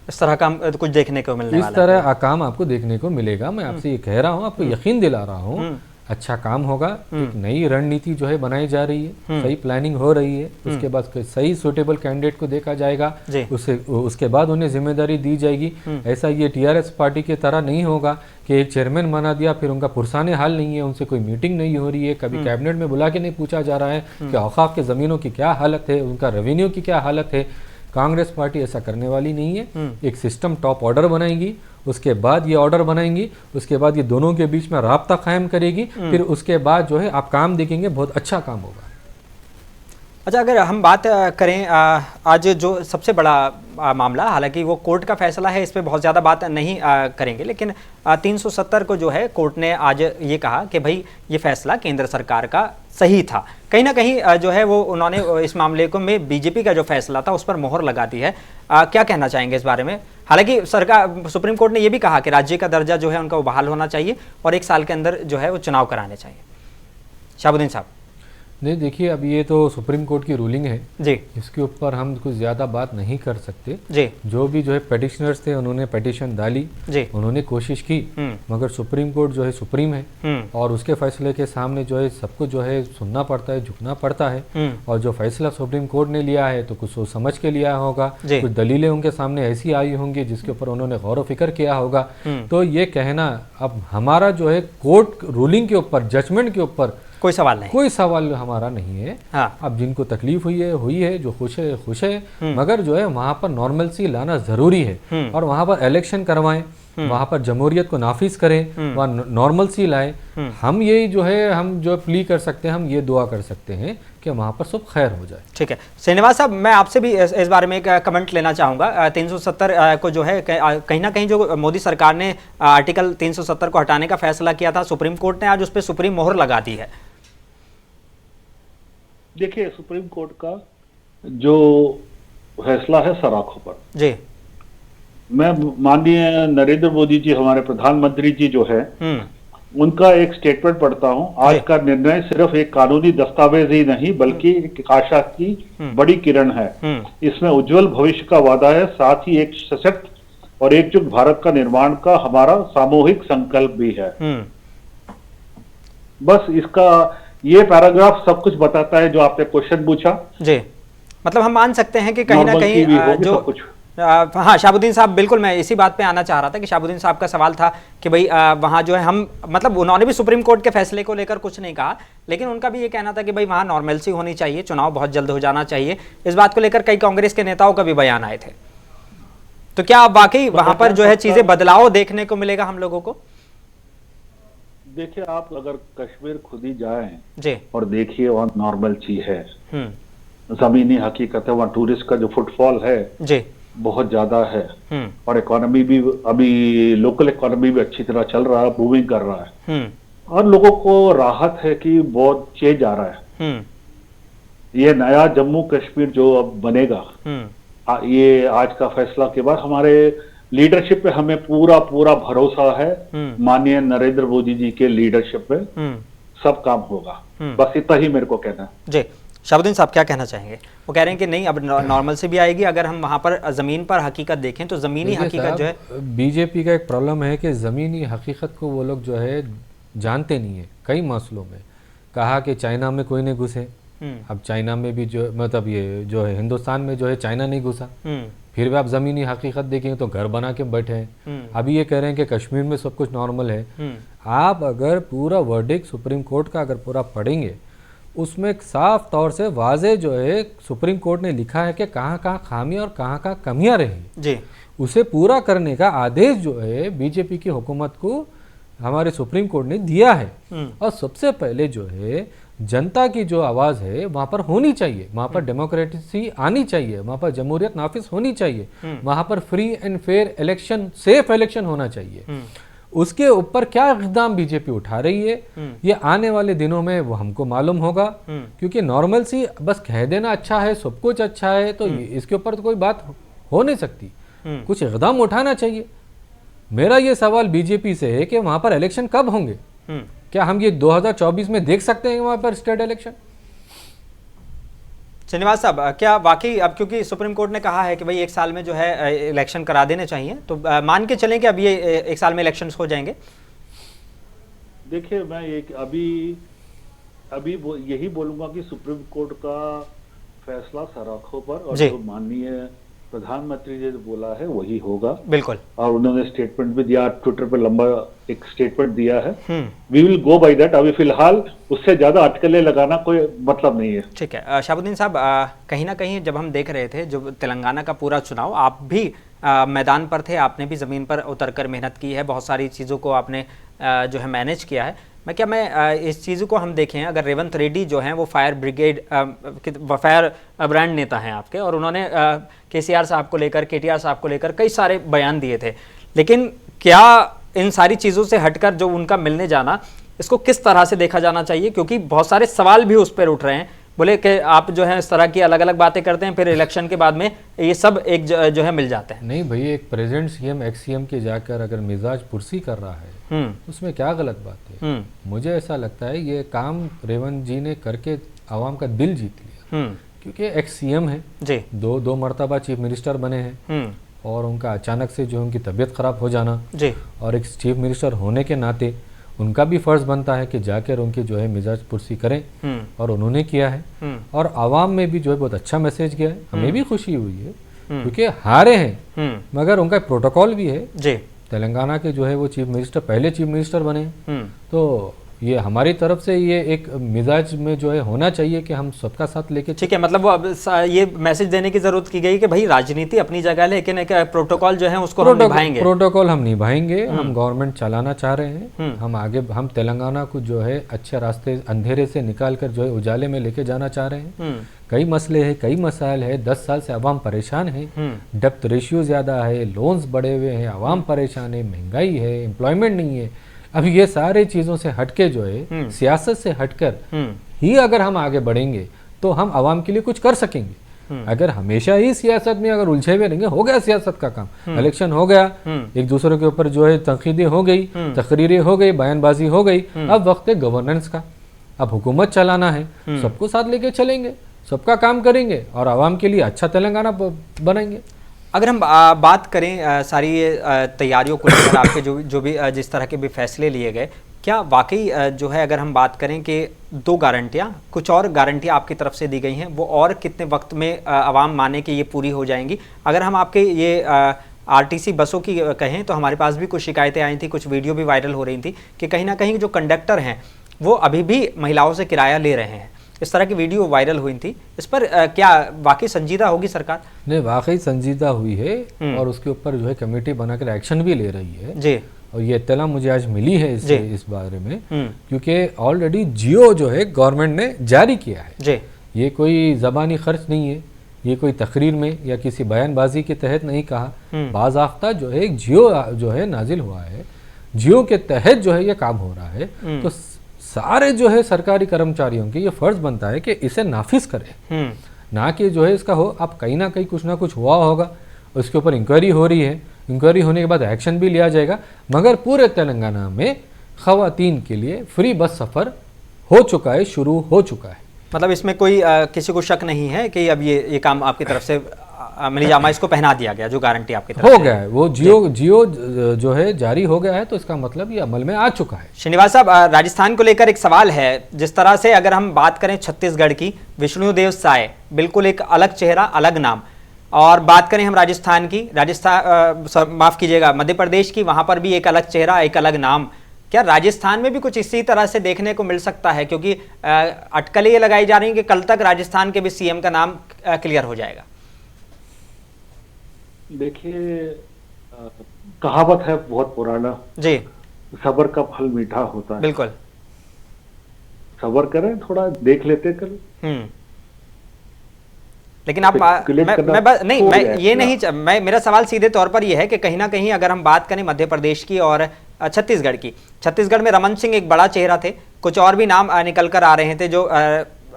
इस तरह का कुछ देखने को मिलने वाला है, इस तरह काम आपको देखने को मिलेगा। मैं आपसे ये कह रहा हूँ, आपको यकीन दिला रहा हूँ, अच्छा काम होगा। एक नई रणनीति जो है बनाई जा रही है, सही प्लानिंग हो रही है, उसके बाद सही सूटेबल कैंडिडेट को देखा जाएगा, उसके बाद उन्हें जिम्मेदारी दी जाएगी। ऐसा ये टीआरएस पार्टी की तरह नहीं होगा कि एक चेयरमैन बना दिया फिर उनका पुरसाने हाल नहीं है, उनसे कोई मीटिंग नहीं हो रही है, कभी कैबिनेट में बुला के नहीं पूछा जा रहा है कि औकाफ के ज़मीनों की क्या हालत है, उनका रेवेन्यू की क्या हालत है। कांग्रेस पार्टी ऐसा करने वाली नहीं है। एक सिस्टम टॉप ऑर्डर बनाएगी, उसके बाद ये ऑर्डर बनाएंगी, उसके बाद ये दोनों के बीच में राब्ता कायम करेगी, फिर उसके बाद जो है आप काम देखेंगे, बहुत अच्छा काम होगा। अच्छा, अगर हम बात करें आज जो सबसे बड़ा मामला, हालांकि वो कोर्ट का फैसला है, इस पर बहुत ज़्यादा बात नहीं करेंगे, लेकिन 370 को जो है कोर्ट ने आज ये कहा कि भाई ये फैसला केंद्र सरकार का सही था। कहीं ना कहीं जो है वो उन्होंने इस मामले को में बीजेपी का जो फैसला था उस पर मोहर लगा दी है। क्या कहना चाहेंगे इस बारे में? हालांकि सरकार सुप्रीम कोर्ट ने ये भी कहा कि राज्य का दर्जा जो है उनका वो बहाल होना चाहिए और 1 साल के अंदर जो है वो चुनाव कराने चाहिए। शहाबुद्दीन साहब। नहीं, देखिए, अब ये तो सुप्रीम कोर्ट की रूलिंग है जी, इसके ऊपर हम कुछ ज़्यादा बात नहीं कर सकते। जी, जो भी जो है पेटिशनर्स थे उन्होंने पिटीशन डाली, जी, उन्होंने कोशिश की, मगर सुप्रीम कोर्ट जो है सुप्रीम है और उसके फैसले के सामने जो है सबको जो है सुनना पड़ता है, झुकना पड़ता है। और जो फैसला सुप्रीम कोर्ट ने लिया है तो कुछ सोच समझ के लिया होगा, कुछ दलीलें उनके सामने ऐसी आई होंगी जिसके ऊपर उन्होंने गौर व फिक्र किया होगा। तो ये कहना अब हमारा जो है कोर्ट रूलिंग के ऊपर, जजमेंट के ऊपर कोई सवाल नहीं, कोई सवाल हमारा नहीं है। हाँ। अब जिनको तकलीफ हुई है, जो खुश है, मगर जो है वहाँ पर नॉर्मलसी लाना जरूरी है और वहाँ पर इलेक्शन करवाएं, वहाँ पर जमहूरियत को नाफिज करें, वहाँ नॉर्मलसी लाएं। हम यही जो है हम जो प्ली कर सकते हैं, हम ये दुआ कर सकते हैं कि वहाँ पर सब खैर हो जाए। ठीक है श्रीनिवास साहब, मैं आपसे भी इस बारे में एक कमेंट लेना चाहूँगा। 370 को जो है कहीं ना कहीं जो मोदी सरकार ने आर्टिकल 370 को हटाने का फैसला किया था, सुप्रीम कोर्ट ने आज उस पर सुप्रीम मोहर लगा दी है। देखिए, सुप्रीम कोर्ट का जो फैसला है सराखों पर जी, मैं माननीय नरेंद्र मोदी जी, हमारे प्रधानमंत्री जी जो है, उनका एक स्टेटमेंट पढ़ता हूं। आज का निर्णय सिर्फ एक कानूनी दस्तावेज ही नहीं बल्कि एक आशा की बड़ी किरण है। इसमें उज्जवल भविष्य का वादा है, साथ ही एक सशक्त और एकजुट भारत का निर्माण का हमारा सामूहिक संकल्प भी है। बस इसका ये पैराग्राफ सब कुछ बताता है जो आपने क्वेश्चन पूछा। जी, मतलब हम मान सकते हैं कि कहीं ना कहीं जो कुछ हाँ शहाबुद्दीन साहब, बिल्कुल मैं इसी बात पे आना चाह रहा था कि शहाबुद्दीन साहब का सवाल था कि भाई वहाँ जो है हम, मतलब उन्होंने भी सुप्रीम कोर्ट के फैसले को लेकर कुछ नहीं कहा, लेकिन उनका भी ये कहना था कि भाई वहाँ नॉर्मलसी होनी चाहिए, चुनाव बहुत जल्द हो जाना चाहिए। इस बात को लेकर कई कांग्रेस के नेताओं का भी बयान आए थे। तो क्या वाकई वहाँ पर जो है चीजें बदलाव देखने को मिलेगा हम लोगों को? देखिए, आप अगर कश्मीर खुद ही जाएं जी और देखिए, वहाँ नॉर्मल चीज है, जमीनी हकीकत है। वहाँ टूरिस्ट का जो फुटफॉल है जी बहुत ज्यादा है और इकोनॉमी भी अभी लोकल इकोनॉमी भी अच्छी तरह चल रहा है, मूविंग कर रहा है और लोगों को राहत है कि बहुत चेंज आ रहा है। ये नया जम्मू कश्मीर जो अब बनेगा, ये आज का फैसला के बाद हमारे लीडरशिप पे हमें पूरा पूरा भरोसा है। माननीय नरेंद्र मोदी जी के लीडरशिप में सब काम होगा। बस इतना ही मेरे को कहना है। जी, शहाबुद्दीन साहब क्या कहना चाहेंगे? वो कह रहे हैं कि नहीं, अब नॉर्मल से भी आएगी। अगर हम वहां पर जमीन पर हकीकत देखें तो जमीनी हकीकत जो है, बीजेपी का एक प्रॉब्लम है कि जमीनी हकीकत को वो लोग जो है जानते नहीं है। कई मसलों में कहा कि चाइना में कोई नहीं घुसे, अब चाइना में भी जो मतलब ये जो है हिंदुस्तान में जो है चाइना नहीं घुसा, फिर भी आप जमीनी हकीकत देखेंगे तो घर बना के बैठे हैं। अभी ये कह रहे हैं कि कश्मीर में सब कुछ नॉर्मल है। आप अगर पूरा वर्डिक्ट सुप्रीम कोर्ट का अगर पूरा पढ़ेंगे, उसमें साफ तौर से वाजे जो है सुप्रीम कोर्ट ने लिखा है कि कहाँ कहाँ खामी और कहाँ कहाँ कमियां रही जी, उसे पूरा करने का आदेश जो है बीजेपी की हुकूमत को हमारे सुप्रीम कोर्ट ने दिया है। और सबसे पहले जो है जनता की जो आवाज़ है वहाँ पर होनी चाहिए, वहाँ पर डेमोक्रेसी आनी चाहिए, वहाँ पर जमहूरियत नाफिज होनी चाहिए, वहाँ पर free and fair election, safe election होना चाहिए। उसके ऊपर क्या इक़दाम बीजेपी उठा रही है ये आने वाले दिनों में वो हमको मालूम होगा। क्योंकि नॉर्मल सी बस कह देना अच्छा है, सब कुछ अच्छा है, तो इसके ऊपर तो कोई बात हो नहीं सकती। कुछ इक़दाम उठाना चाहिए। मेरा ये सवाल बीजेपी से है कि वहाँ पर इलेक्शन कब होंगे? क्या हम ये 2024 में देख सकते हैं वहाँ पर स्टेट इलेक्शन? श्रीनिवास साहब, क्या वाकई अब क्योंकि सुप्रीम कोर्ट ने कहा है कि भाई 1 साल में जो है इलेक्शन करा देने चाहिए, तो मान के चलें कि अब ये 1 साल में इलेक्शंस हो जाएंगे? देखिए, मैं एक अभी यही बोलूंगा कि सुप्रीम कोर्ट का फैसला सराखों पर, और जो माननीय प्रधानमंत्री जी ने बोला है वही होगा। बिल्कुल। और उन्होंने स्टेटमेंट भी दिया, ट्विटर पे लंबा एक स्टेटमेंट दिया है। We will go by that. अभी फिलहाल उससे ज्यादा अटकलें लगाना कोई मतलब नहीं है। ठीक है शहाबुद्दीन साहब, कहीं ना कहीं जब हम देख रहे थे जो तेलंगाना का पूरा चुनाव, आप भी मैदान पर थे, आपने भी ज़मीन पर उतर कर मेहनत की है, बहुत सारी चीज़ों को आपने जो है मैनेज किया है। मैं इस चीज़ को हम देखें, अगर रेवंत रेड्डी जो हैं वो फायर ब्रिगेड फायर ब्रांड नेता हैं आपके, और उन्होंने केसीआर साहब को लेकर, केटीआर साहब को लेकर कई सारे बयान दिए थे, लेकिन क्या इन सारी चीज़ों से हटकर जो उनका मिलने जाना इसको किस तरह से देखा जाना चाहिए, क्योंकि बहुत सारे सवाल भी उस पर उठ रहे हैं। बोले कि आप जो है इस तरह की अलग अलग बातें करते हैं, फिर इलेक्शन के बाद में ये सब एक जो है मिल जाते हैं। नहीं भाई, एक प्रेजेंट सीएम एक्स सीएम के जाकर अगर मिजाज पुरसी कर रहा है उसमें क्या गलत बात है? मुझे ऐसा लगता है ये काम रेवंत जी ने करके आवाम का दिल जीत लिया, क्योंकि एक्स सीएम है जी, दो मर्तबा चीफ मिनिस्टर बने हैं और उनका अचानक से जो उनकी तबीयत खराब हो जाना जी, और एक चीफ मिनिस्टर होने के नाते उनका भी फर्ज बनता है कि जाकर उनकी जो है मिजाज पुरसी करें, और उन्होंने किया है। और आवाम में भी जो है बहुत अच्छा मैसेज गया है, हमें भी खुशी हुई है क्योंकि हारे हैं मगर उनका प्रोटोकॉल भी है जी। तेलंगाना के जो है वो चीफ मिनिस्टर पहले चीफ मिनिस्टर बने, तो ये हमारी तरफ से ये एक मिजाज में जो है होना चाहिए कि हम सबका साथ लेके। ठीक है, मतलब वो अब ये मैसेज देने की जरूरत की गई कि भाई राजनीति अपनी जगह है, लेकिन एक प्रोटोकॉल जो है उसको हम निभाएंगे। प्रोटोकॉल हम निभाएंगे, हम गवर्नमेंट चलाना चाह रहे हैं, हम आगे हम तेलंगाना को जो है अच्छे रास्ते अंधेरे से निकाल कर जो है उजाले में लेके जाना चाह रहे हैं। कई मसले हैं, कई मसाइल है, 10 साल से आवाम परेशान है, डेप्थ रेशियो ज्यादा है, लोन्स बढ़े हुए हैं, आवाम परेशान है, महंगाई है, एम्प्लॉयमेंट नहीं है। अब ये सारे चीजों से हटके जो है सियासत से हटकर ही अगर हम आगे बढ़ेंगे तो हम आवाम के लिए कुछ कर सकेंगे। अगर हमेशा ही सियासत में अगर उलझे हुए रहेंगे, हो गया सियासत का काम, इलेक्शन हो गया, एक दूसरे के ऊपर जो है तनकीदें हो गई, तकरीरें हो गई, बयानबाजी हो गई, अब वक्त है गवर्नेंस का, अब हुकूमत चलाना है, सबको साथ लेके चलेंगे, सबका काम करेंगे और आवाम के लिए अच्छा तेलंगाना बनाएंगे। अगर हम बात करें सारी तैयारियों को लेकर आपके जो भी जिस तरह के भी फैसले लिए गए, क्या वाकई जो है अगर हम बात करें कि 2 गारंटियां, कुछ और गारंटियां आपकी तरफ से दी गई हैं, वो और कितने वक्त में आवाम माने कि ये पूरी हो जाएंगी? अगर हम आपके ये आरटीसी बसों की कहें तो हमारे पास भी कुछ शिकायतें आई थी, कुछ वीडियो भी वायरल हो रही थी कि कहीं ना कहीं जो कंडक्टर हैं वो अभी भी महिलाओं से किराया ले रहे हैं, इस तरह की वीडियो वायरल हुई थी। इस पर क्या वाकई संजीदा होगी सरकार? नहीं, वाकई संजीदा हुई है और उसके ऊपर जो है कमेटी बनाकर एक्शन भी ले रही है जी। और ये इत्तला मुझे आज मिली है इस बारे में, क्योंकि ऑलरेडी जियो जो है गवर्नमेंट ने जारी किया है जी। ये कोई ज़बानी खर्च नहीं है, ये कोई तकरीर में या किसी बयानबाजी के तहत नहीं कहा, बाज़ाफ्ता जो है जियो जो है नाजिल हुआ है, जियो के तहत जो है ये काम हो रहा है। तो सारे जो है सरकारी कर्मचारियों की ये फर्ज बनता है कि इसे नाफिज करें, ना कि जो है इसका हो अब कहीं ना कहीं कुछ ना कुछ हुआ होगा, उसके ऊपर इंक्वायरी हो रही है, इंक्वायरी होने के बाद एक्शन भी लिया जाएगा। मगर पूरे तेलंगाना में खवातीन के लिए फ्री बस सफ़र हो चुका है, शुरू हो चुका है। मतलब इसमें कोई किसी को शक नहीं है कि अब ये काम आपकी तरफ से जामा इसको पहना दिया गया, जो गारंटी आपकी तरफ हो गया है वो जियो जो है जारी हो गया है, तो इसका मतलब ये अमल में आ चुका है। श्रीनिवास साहब, राजस्थान को लेकर एक सवाल है। जिस तरह से अगर हम बात करें छत्तीसगढ़ की, विष्णुदेव साय बिल्कुल एक अलग चेहरा, अलग नाम, और बात करें हम राजस्थान की, माफ कीजिएगा मध्य प्रदेश की, वहां पर भी एक अलग चेहरा, एक अलग नाम। क्या राजस्थान में भी कुछ इसी तरह से देखने को मिल सकता है? क्योंकि अटकलें ये लगाई जा रही हैं कि कल तक राजस्थान के भी सीएम का नाम क्लियर हो जाएगा। देखिए, कहावत है बहुत पुराना जी, सब्र का फल मीठा होता है। बिल्कुल, सब्र करें, थोड़ा देख लेते कल। लेकिन आप मेरा सवाल सीधे तौर पर यह है कि कहीं ना कहीं अगर हम बात करें मध्य प्रदेश की और छत्तीसगढ़ की, छत्तीसगढ़ में रमन सिंह एक बड़ा चेहरा थे, कुछ और भी नाम निकल कर आ रहे थे जो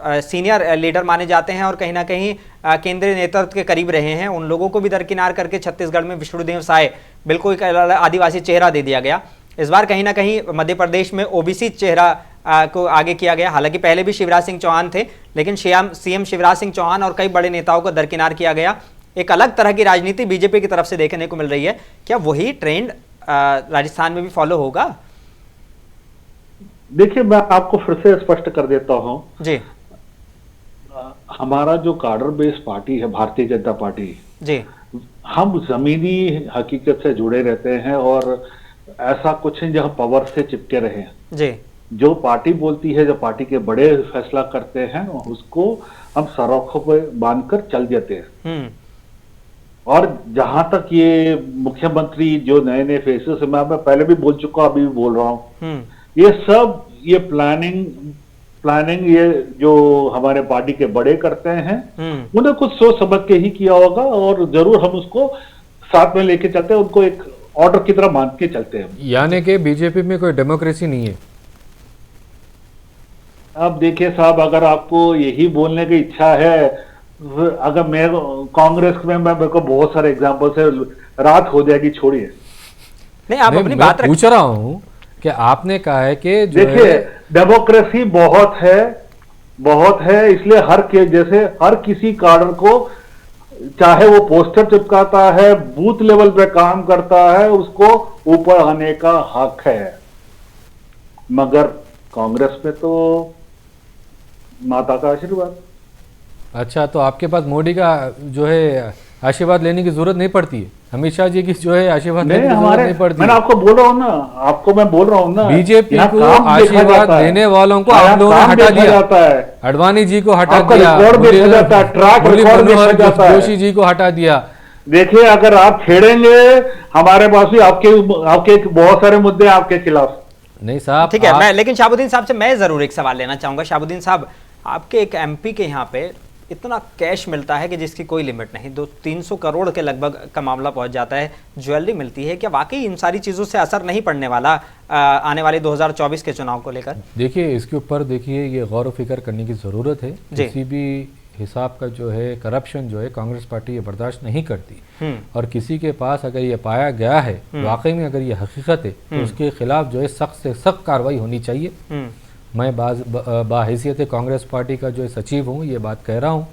सीनियर लीडर माने जाते हैं और कहीं ना कहीं केंद्रीय नेतृत्व के करीब रहे हैं, उन लोगों को भी दरकिनार करके छत्तीसगढ़ में विष्णुदेव साय बिल्कुल एक आदिवासी चेहरा दे दिया गया। इस बार कहीं ना कहीं मध्य प्रदेश में ओबीसी चेहरा को आगे किया गया। हालांकि पहले भी शिवराज सिंह चौहान थे, लेकिन सीएम शिवराज सिंह चौहान और कई बड़े नेताओं को दरकिनार किया गया। एक अलग तरह की राजनीति बीजेपी की तरफ से देखने को मिल रही है। क्या वही ट्रेंड राजस्थान में भी फॉलो होगा? देखिए, मैं आपको फिर से स्पष्ट कर देता हूं जी। हमारा जो कार्डर बेस पार्टी है भारतीय जनता पार्टी जी, हम जमीनी हकीकत से जुड़े रहते हैं और ऐसा कुछ है जहां पावर से चिपके रहे हैं जी। जो पार्टी बोलती है, जो पार्टी के बड़े फैसला करते हैं, उसको हम सरोखों पे बांधकर चल देते हैं। और जहां तक ये मुख्यमंत्री जो नए नए फेसेस, मैं पहले भी बोल चुका, अभी भी बोल रहा हूं, ये सब ये प्लानिंग ये जो हमारे पार्टी के बड़े करते हैं, उन्हें कुछ सोच समझ के ही किया होगा और जरूर हम उसको साथ में लेके चलते हैं, उनको एक ऑर्डर की तरह मान के चलते हैं। यानी कि बीजेपी में कोई डेमोक्रेसी नहीं है? अब देखिए साहब, अगर आपको यही बोलने की इच्छा है, अगर मैं कांग्रेस में मेरे को बहुत सारे एग्जांपल्स है, रात हो जाएगी, छोड़िए। नहीं, आप नहीं, अपनी मैं बात पूछ रहा हूँ कि आपने कहा है कि जो देखिए है डेमोक्रेसी बहुत है, इसलिए जैसे हर किसी कार्डर को, चाहे वो पोस्टर चिपकाता है, बूथ लेवल पे काम करता है, उसको ऊपर आने का हक है। मगर कांग्रेस में तो माता का आशीर्वाद। अच्छा, तो आपके पास मोदी का जो है आशीर्वाद लेने की जरूरत नहीं पड़ती है, अमित शाह जी की जो है आशीर्वाद लेने की जरूरत नहीं पड़ती मैंने है। आपको बोल रहा हूँ ना, आपको मैं बोल रहा हूँ ना, बीजेपी यहाँ को काम देखा आशीर्वाद जाता है। देने वालों को यहाँ आप लोगों ने काम हटा देखा दिया। जाता है, अडवाणी जी को हटा आपका दिया, रिकॉर्ड देखा जाता है, ट्रैक मुरली रिकॉर्ड देखा मनोहर जाता है। जोशी जी को हटा दिया। देखिए, अगर आप छेड़ेंगे, हमारे पास भी आपके बहुत सारे मुद्दे हैं आपके खिलाफ। नहीं साहब, ठीक है, मैं लेकिन शाहबुद्दीन साहब से मैं जरूर एक सवाल लेना चाहूंगा। शाहबुद्दीन साहब, आपके एक एमपी के यहाँ पे इतना कैश मिलता है कि जिसकी कोई लिमिट नहीं, 300 करोड़ के लगभग का मामला पहुंच जाता है, ज्वेलरी मिलती है, क्या वाकई इन सारी चीज़ों से असर नहीं पड़ने वाला आने वाले 2024 के चुनाव को लेकर? देखिए, इसके ऊपर देखिए ये गौर व फिक्र करने की ज़रूरत है। किसी भी हिसाब का जो है करप्शन जो है कांग्रेस पार्टी ये बर्दाश्त नहीं करती, और किसी के पास अगर ये पाया गया है, वाकई में अगर ये हकीकत है, तो उसके खिलाफ जो है सख्त से सख्त कार्रवाई होनी चाहिए। मैं बाहैसियत कांग्रेस पार्टी का जो सचिव हूँ ये बात कह रहा हूँ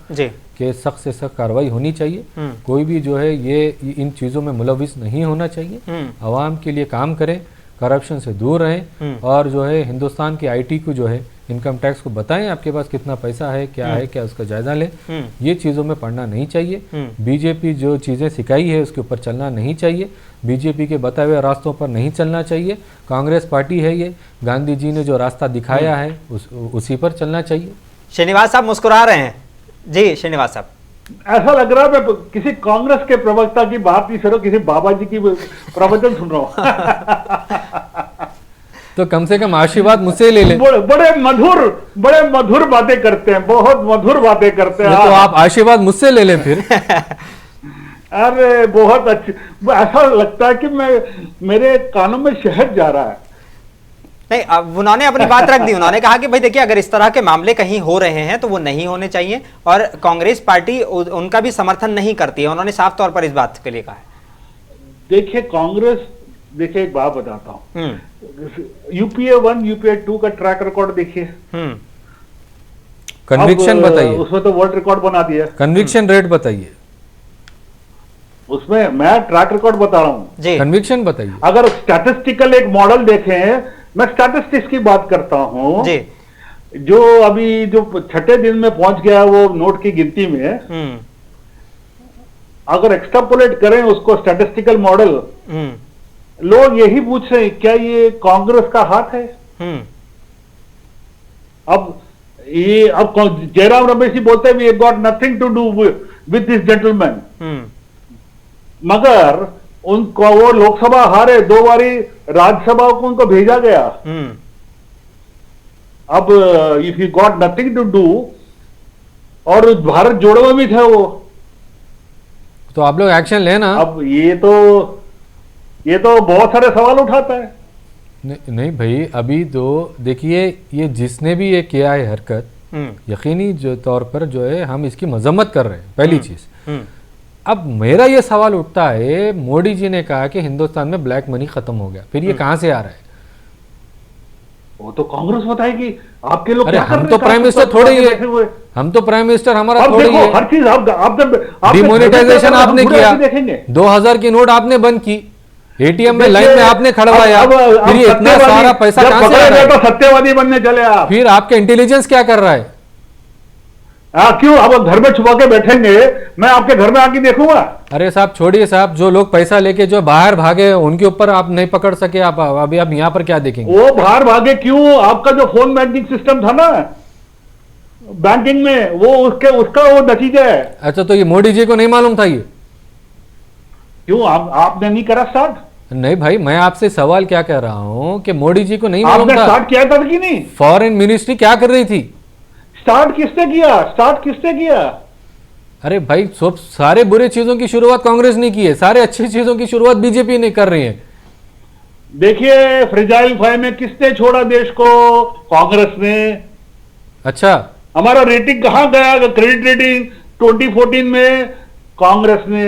कि सख्त से सख्त कार्रवाई होनी चाहिए। कोई भी जो है ये इन चीज़ों में मुलविस नहीं होना चाहिए, आवाम के लिए काम करें, करप्शन से दूर रहें, और जो है हिंदुस्तान की आईटी को जो है इनकम टैक्स को बताएं आपके पास कितना पैसा है, क्या है, क्या उसका जायजा लें। ये चीज़ों में पढ़ना नहीं चाहिए। बीजेपी जो चीज़ें सिखाई है उसके ऊपर चलना नहीं चाहिए, बीजेपी के बताए हुए रास्तों पर नहीं चलना चाहिए। कांग्रेस पार्टी है ये, गांधी जी ने जो रास्ता दिखाया है उसी पर चलना चाहिए। श्रीनिवास साहब मुस्कुरा रहे हैं जी। श्रीनिवास साहब, ऐसा लग रहा है मैं किसी कांग्रेस के प्रवक्ता की बात नहीं सुन रहा, किसी बाबा जी की प्रवचन सुन रहा हूँ। तो कम से कम आशीर्वाद मुझसे ले लें। बड़े मधुर बातें करते हैं, बहुत मधुर बातें करते हैं। तो आप आशीर्वाद मुझसे ले लें फिर। अरे बहुत अच्छी, ऐसा लगता है कि मेरे कानों में शहद जा रहा है। नहीं, अब उन्होंने अपनी बात रख दी। उन्होंने कहा कि भाई देखिए, अगर इस तरह के मामले कहीं हो रहे हैं तो वो नहीं होने चाहिए, और कांग्रेस पार्टी उनका भी समर्थन नहीं करती है। उन्होंने साफ तौर पर इस बात के लिए कहा है। देखिए कांग्रेस, देखिए एक बात बताता हूं, यूपीए 1 यूपीए 2 का ट्रैक रिकॉर्ड देखिए, कन्विक्शन बताइए, उसमें तो वर्ल्ड रिकॉर्ड बना दिया। कन्विक्शन रेट बताइए, उसमें मैं ट्रैक रिकॉर्ड बता रहा हूं जी। कन्विक्शन बताइए। अगर स्टैटिस्टिकल एक मॉडल देखें, मैं स्टैटिस्टिक्स की बात करता हूं जी, जो अभी जो 6ठे दिन में पहुंच गया वो नोट की गिनती में, अगर एक्सट्रापोलेट करें उसको स्टैटिस्टिकल मॉडल, लोग यही पूछ रहे हैं क्या ये कांग्रेस का हाथ है? अब जयराम रमेश जी बोलते हैं we got nothing to do with this gentleman, मगर उनको वो लोकसभा हारे, 2 बारी राज्यसभा को उनको भेजा गया। अब if you got nothing to do, और भारत जोड़ो में भी थे वो, तो आप लोग एक्शन लेना। अब ये तो बहुत सारे सवाल उठाता है। नहीं भाई, अभी तो देखिए ये जिसने भी ये किया है हरकत, यकीनी जो तौर पर जो है हम इसकी मजम्मत कर रहे हैं, पहली चीज। अब मेरा ये सवाल उठता है, मोदी जी ने कहा कि हिंदुस्तान में ब्लैक मनी खत्म हो गया, फिर ये कहां से आ रहा है? वो तो कांग्रेस बताएगी। आपके लोग अरे हम तो प्राइम मिनिस्टर थोड़े ही है, हम तो प्राइम मिनिस्टर हमारा थोड़ी है। हर चीज आपने डिमोनेटाइजेशन आपने किया, 2000 की नोट आपने बंद की, एटीएम में लाइन में आपने खड़वाया, फिर ये इतना सारा पैसा कहां से आ रहा है? तो सत्यवादी बनने चले आप। फिर आपके इंटेलिजेंस क्या कर रहा है? क्यों आप घर में छुपा के बैठेंगे? मैं आपके घर में आके देखूंगा। अरे साहब छोड़िए साहब, जो लोग पैसा लेके जो बाहर भागे उनके ऊपर आप नहीं पकड़ सके, आप अभी आप यहाँ पर क्या देखेंगे? वो बाहर भागे क्यों? आपका जो फोन बैंकिंग सिस्टम था ना बैंकिंग में, वो उसका वो नतीजा है। अच्छा, तो ये मोदी जी को नहीं मालूम था ये? क्यों आपने नहीं करा स्टार्ट? नहीं भाई, मैं आपसे सवाल क्या कर रहा हूँ कि मोदी जी को नहीं मालूम था? स्टार्ट किया था कि नहीं? फॉरेन मिनिस्ट्री क्या कर रही थी? स्टार्ट किसने किया? अरे भाई, सब सारे बुरे चीजों की शुरुआत कांग्रेस ने की है, सारे अच्छी चीजों की शुरुआत बीजेपी ने कर रही है। देखिए फ्रेजाइल फाइव में किसने छोड़ा देश को? कांग्रेस ने। अच्छा, हमारा रेटिंग कहाँ गया? क्रेडिट रेटिंग 2014 में कांग्रेस ने।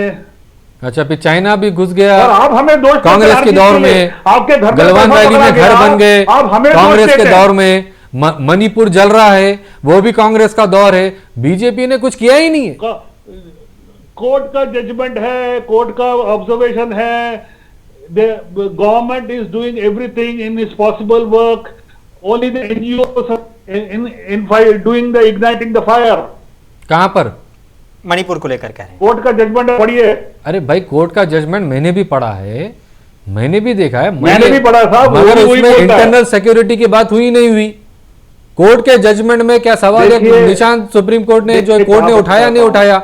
अच्छा, फिर चाइना भी घुस गया और आप हमें दोष कांग्रेस के दौर में, आपके घर गलवान वैली में घर बन गए आप हमें कांग्रेस के दौर में, मणिपुर जल रहा है वो भी कांग्रेस का दौर है, बीजेपी ने कुछ किया ही नहीं है। कोर्ट का जजमेंट है, कोर्ट का ऑब्जर्वेशन है, government is doing everything in its possible work, only the NGO in doing the igniting the fire. कहां पर? मणिपुर को लेकर कह रहे हैं। कोर्ट का जजमेंट पढ़िए। अरे भाई, कोर्ट का जजमेंट मैंने भी पढ़ा है, मैंने भी देखा है, मैंने भी पढ़ा साहब, मगर उसमें इंटरनल सिक्योरिटी की बात हुई नहीं हुई। कोर्ट के जजमेंट में क्या सवाल है निशान सुप्रीम कोर्ट ने जो कोर्ट ने उठाया नहीं उठाया?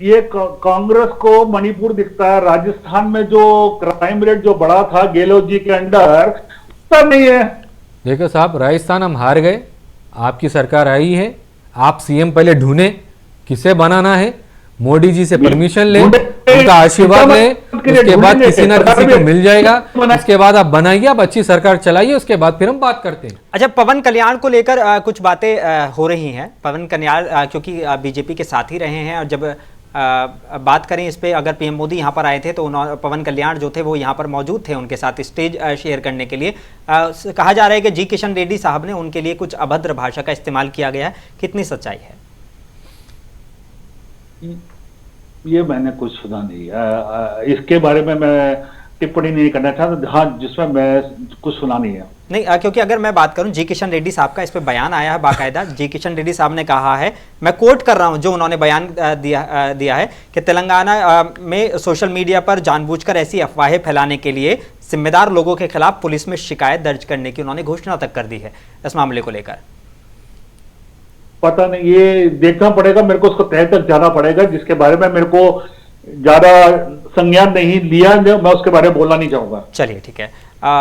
ये कांग्रेस को मणिपुर दिखता है, राजस्थान में जो क्राइम रेट जो बढ़ा था गहलोत जी के अंडर तब नहीं है। देखो साहब, राजस्थान हम हार गए, आपकी सरकार आई है, आप सीएम पहले ढूंढे किसे बनाना है, मोदी जी से परमिशन ले, उनका आशीर्वाद ले, उसके बाद किसी ना किसी को मिल जाएगा, उसके बाद आप बनाइए, आप अच्छी सरकार चलाइए, उसके बाद फिर हम बात करते हैं। अच्छा, पवन कल्याण को लेकर कुछ बातें हो रही हैं। पवन कल्याण क्योंकि बीजेपी के साथ ही रहे हैं, और जब बात करें इस पे, अगर पीएम मोदी यहाँ पर आए थे तो पवन कल्याण जो थे वो यहाँ पर मौजूद थे उनके साथ स्टेज शेयर करने के लिए। कहा जा रहा है कि जी किशन रेड्डी साहब ने उनके लिए कुछ अभद्र भाषा का इस्तेमाल किया गया है, कितनी सच्चाई है? ये मैंने कुछ सुना नहीं, इसके बारे में मैं टिप्पणी नहीं करना चाहता। हाँ, जिसमें मैं कुछ सुना नहीं है। नहीं, क्योंकि अगर मैं बात करूं, जी किशन रेड्डी साहब का इस पे बयान आया है बाकायदा। जी किशन रेड्डी साहब ने कहा है, मैं कोट कर रहा हूं जो उन्होंने बयान दिया है कि तेलंगाना में सोशल मीडिया पर जानबूझकर ऐसी अफवाहें फैलाने के लिए जिम्मेदार लोगों के खिलाफ पुलिस में शिकायत दर्ज करने की उन्होंने घोषणा तक कर दी है इस मामले को लेकर। पता नहीं, ये देखना पड़ेगा, मेरे को उसको तह तक जाना पड़ेगा, जिसके बारे में मेरे को ज्यादा संज्ञान नहीं लिया, मैं उसके बारे में बोलना नहीं चाहूंगा। चलिए ठीक है।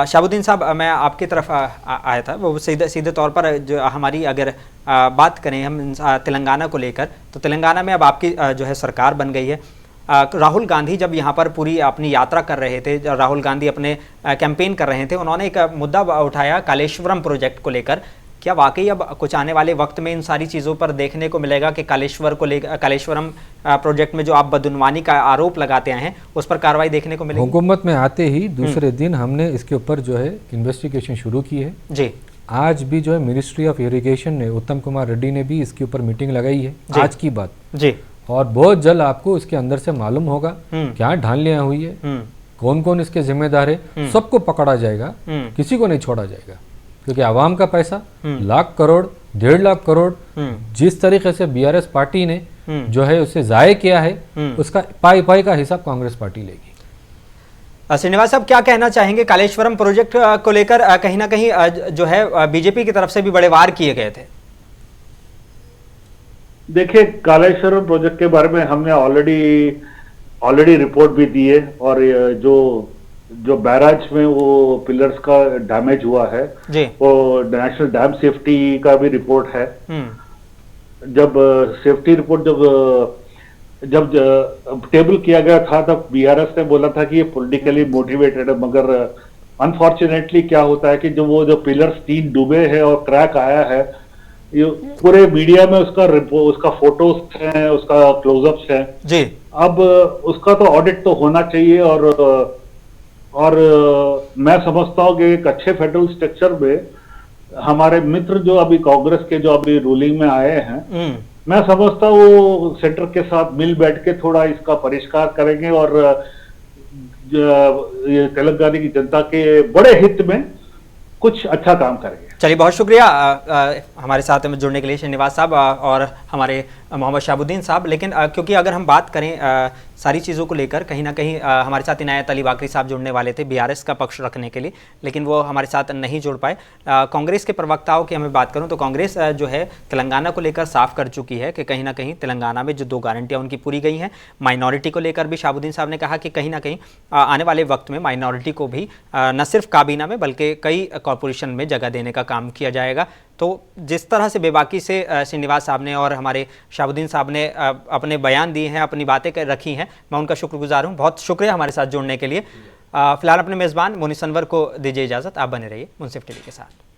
शहाबुद्दीन साहब, मैं आपकी तरफ आया था, वो सीधे तौर पर जो हमारी अगर बात करें हम तेलंगाना को लेकर, तो तेलंगाना में अब आपकी जो है सरकार बन गई है। राहुल गांधी जब यहाँ पर पूरी अपनी यात्रा कर रहे थे, राहुल गांधी अपने कैंपेन कर रहे थे, उन्होंने एक मुद्दा उठाया कालेश्वरम प्रोजेक्ट को लेकर। क्या वाकई अब कुछ आने वाले वक्त में इन सारी चीज़ों पर देखने को मिलेगा कि कालेश्वरम प्रोजेक्ट में जो आप बदनवानी का आरोप लगाते हैं उस पर कार्रवाई देखने को मिलेगी? हुकूमत में आते ही दूसरे दिन हमने इसके ऊपर जो है इन्वेस्टिगेशन शुरू की है जी। आज भी जो है मिनिस्ट्री ऑफ इरिगेशन ने, उत्तम कुमार रेड्डी ने भी इसके ऊपर मीटिंग लगाई है आज की बात जी, और बहुत जल्द आपको इसके अंदर से मालूम होगा क्या ढालियां हुई है, कौन कौन इसके जिम्मेदार है, सबको पकड़ा जाएगा, किसी को नहीं छोड़ा जाएगा। क्योंकि आवाम का पैसा लाख करोड़ 1.5 लाख करोड़ जिस तरीके से बीआरएस पार्टी ने जो है उसे जाये किया है, उसका पाई पाई का हिसाब कांग्रेस पार्टी लेगी। श्रीनिवास साहब, क्या कहना चाहेंगे? कालेश्वरम प्रोजेक्ट को लेकर कहीं ना कहीं जो है बीजेपी की तरफ से भी बड़े वार किए गए थे। देखिए, कालेश्वरम प्रोजेक्ट के बारे में हमने ऑलरेडी रिपोर्ट भी दी है, और जो बैराज में वो पिलर्स का डैमेज हुआ है जी, वो नेशनल डैम सेफ्टी का भी रिपोर्ट है। जब सेफ्टी रिपोर्ट जब टेबल किया गया था तब बीआरएस ने बोला था कि ये पॉलिटिकली मोटिवेटेड है, मगर अनफॉर्चुनेटली क्या होता है कि जो पिलर्स 3 डूबे हैं और क्रैक आया है, ये पूरे मीडिया में उसका फोटोज हैं, उसका क्लोजअप्स हैं जी। अब उसका तो ऑडिट तो होना चाहिए, और मैं समझता हूँ कि एक अच्छे फेडरल स्ट्रक्चर में हमारे मित्र जो अभी कांग्रेस के जो अभी रूलिंग में आए हैं, मैं समझता हूँ वो सेंटर के साथ मिल बैठ के थोड़ा इसका परिष्कार करेंगे, और ये तेलंगाना की जनता के बड़े हित में कुछ अच्छा काम करेंगे। चलिए, बहुत शुक्रिया हमारे साथ में जुड़ने के लिए श्रीनिवास साहब और हमारे मोहम्मद शहाबुद्दीन साहब। लेकिन क्योंकि अगर हम बात करें सारी चीज़ों को लेकर, कहीं ना कहीं हमारे साथ इनायत अली वाकरी साहब जुड़ने वाले थे बीआरएस का पक्ष रखने के लिए, लेकिन वो हमारे साथ नहीं जुड़ पाए। कांग्रेस के प्रवक्ताओं की हमें बात करूं तो कांग्रेस जो है तेलंगाना को लेकर साफ कर चुकी है कि कहीं ना कहीं तेलंगाना में जो 2 गारंटियाँ उनकी पूरी गई हैं। माइनॉरिटी को लेकर भी शहाबुद्दीन साहब ने कहा कि कहीं ना कहीं आने वाले वक्त में माइनॉरिटी को भी न सिर्फ काबीना में बल्कि कई कॉरपोरेशन में जगह देने का काम किया जाएगा। तो जिस तरह से बेबाकी से श्रीनिवास साहब ने और हमारे शहाबुद्दीन साहब ने अपने बयान दिए हैं, अपनी बातें रखी हैं, मैं उनका शुक्रगुजार हूं। बहुत शुक्रिया हमारे साथ जुड़ने के लिए। फिलहाल अपने मेज़बान मुनीस अनवर को दीजिए इजाज़त। आप बने रहिए मुंसिफ टीवी के साथ।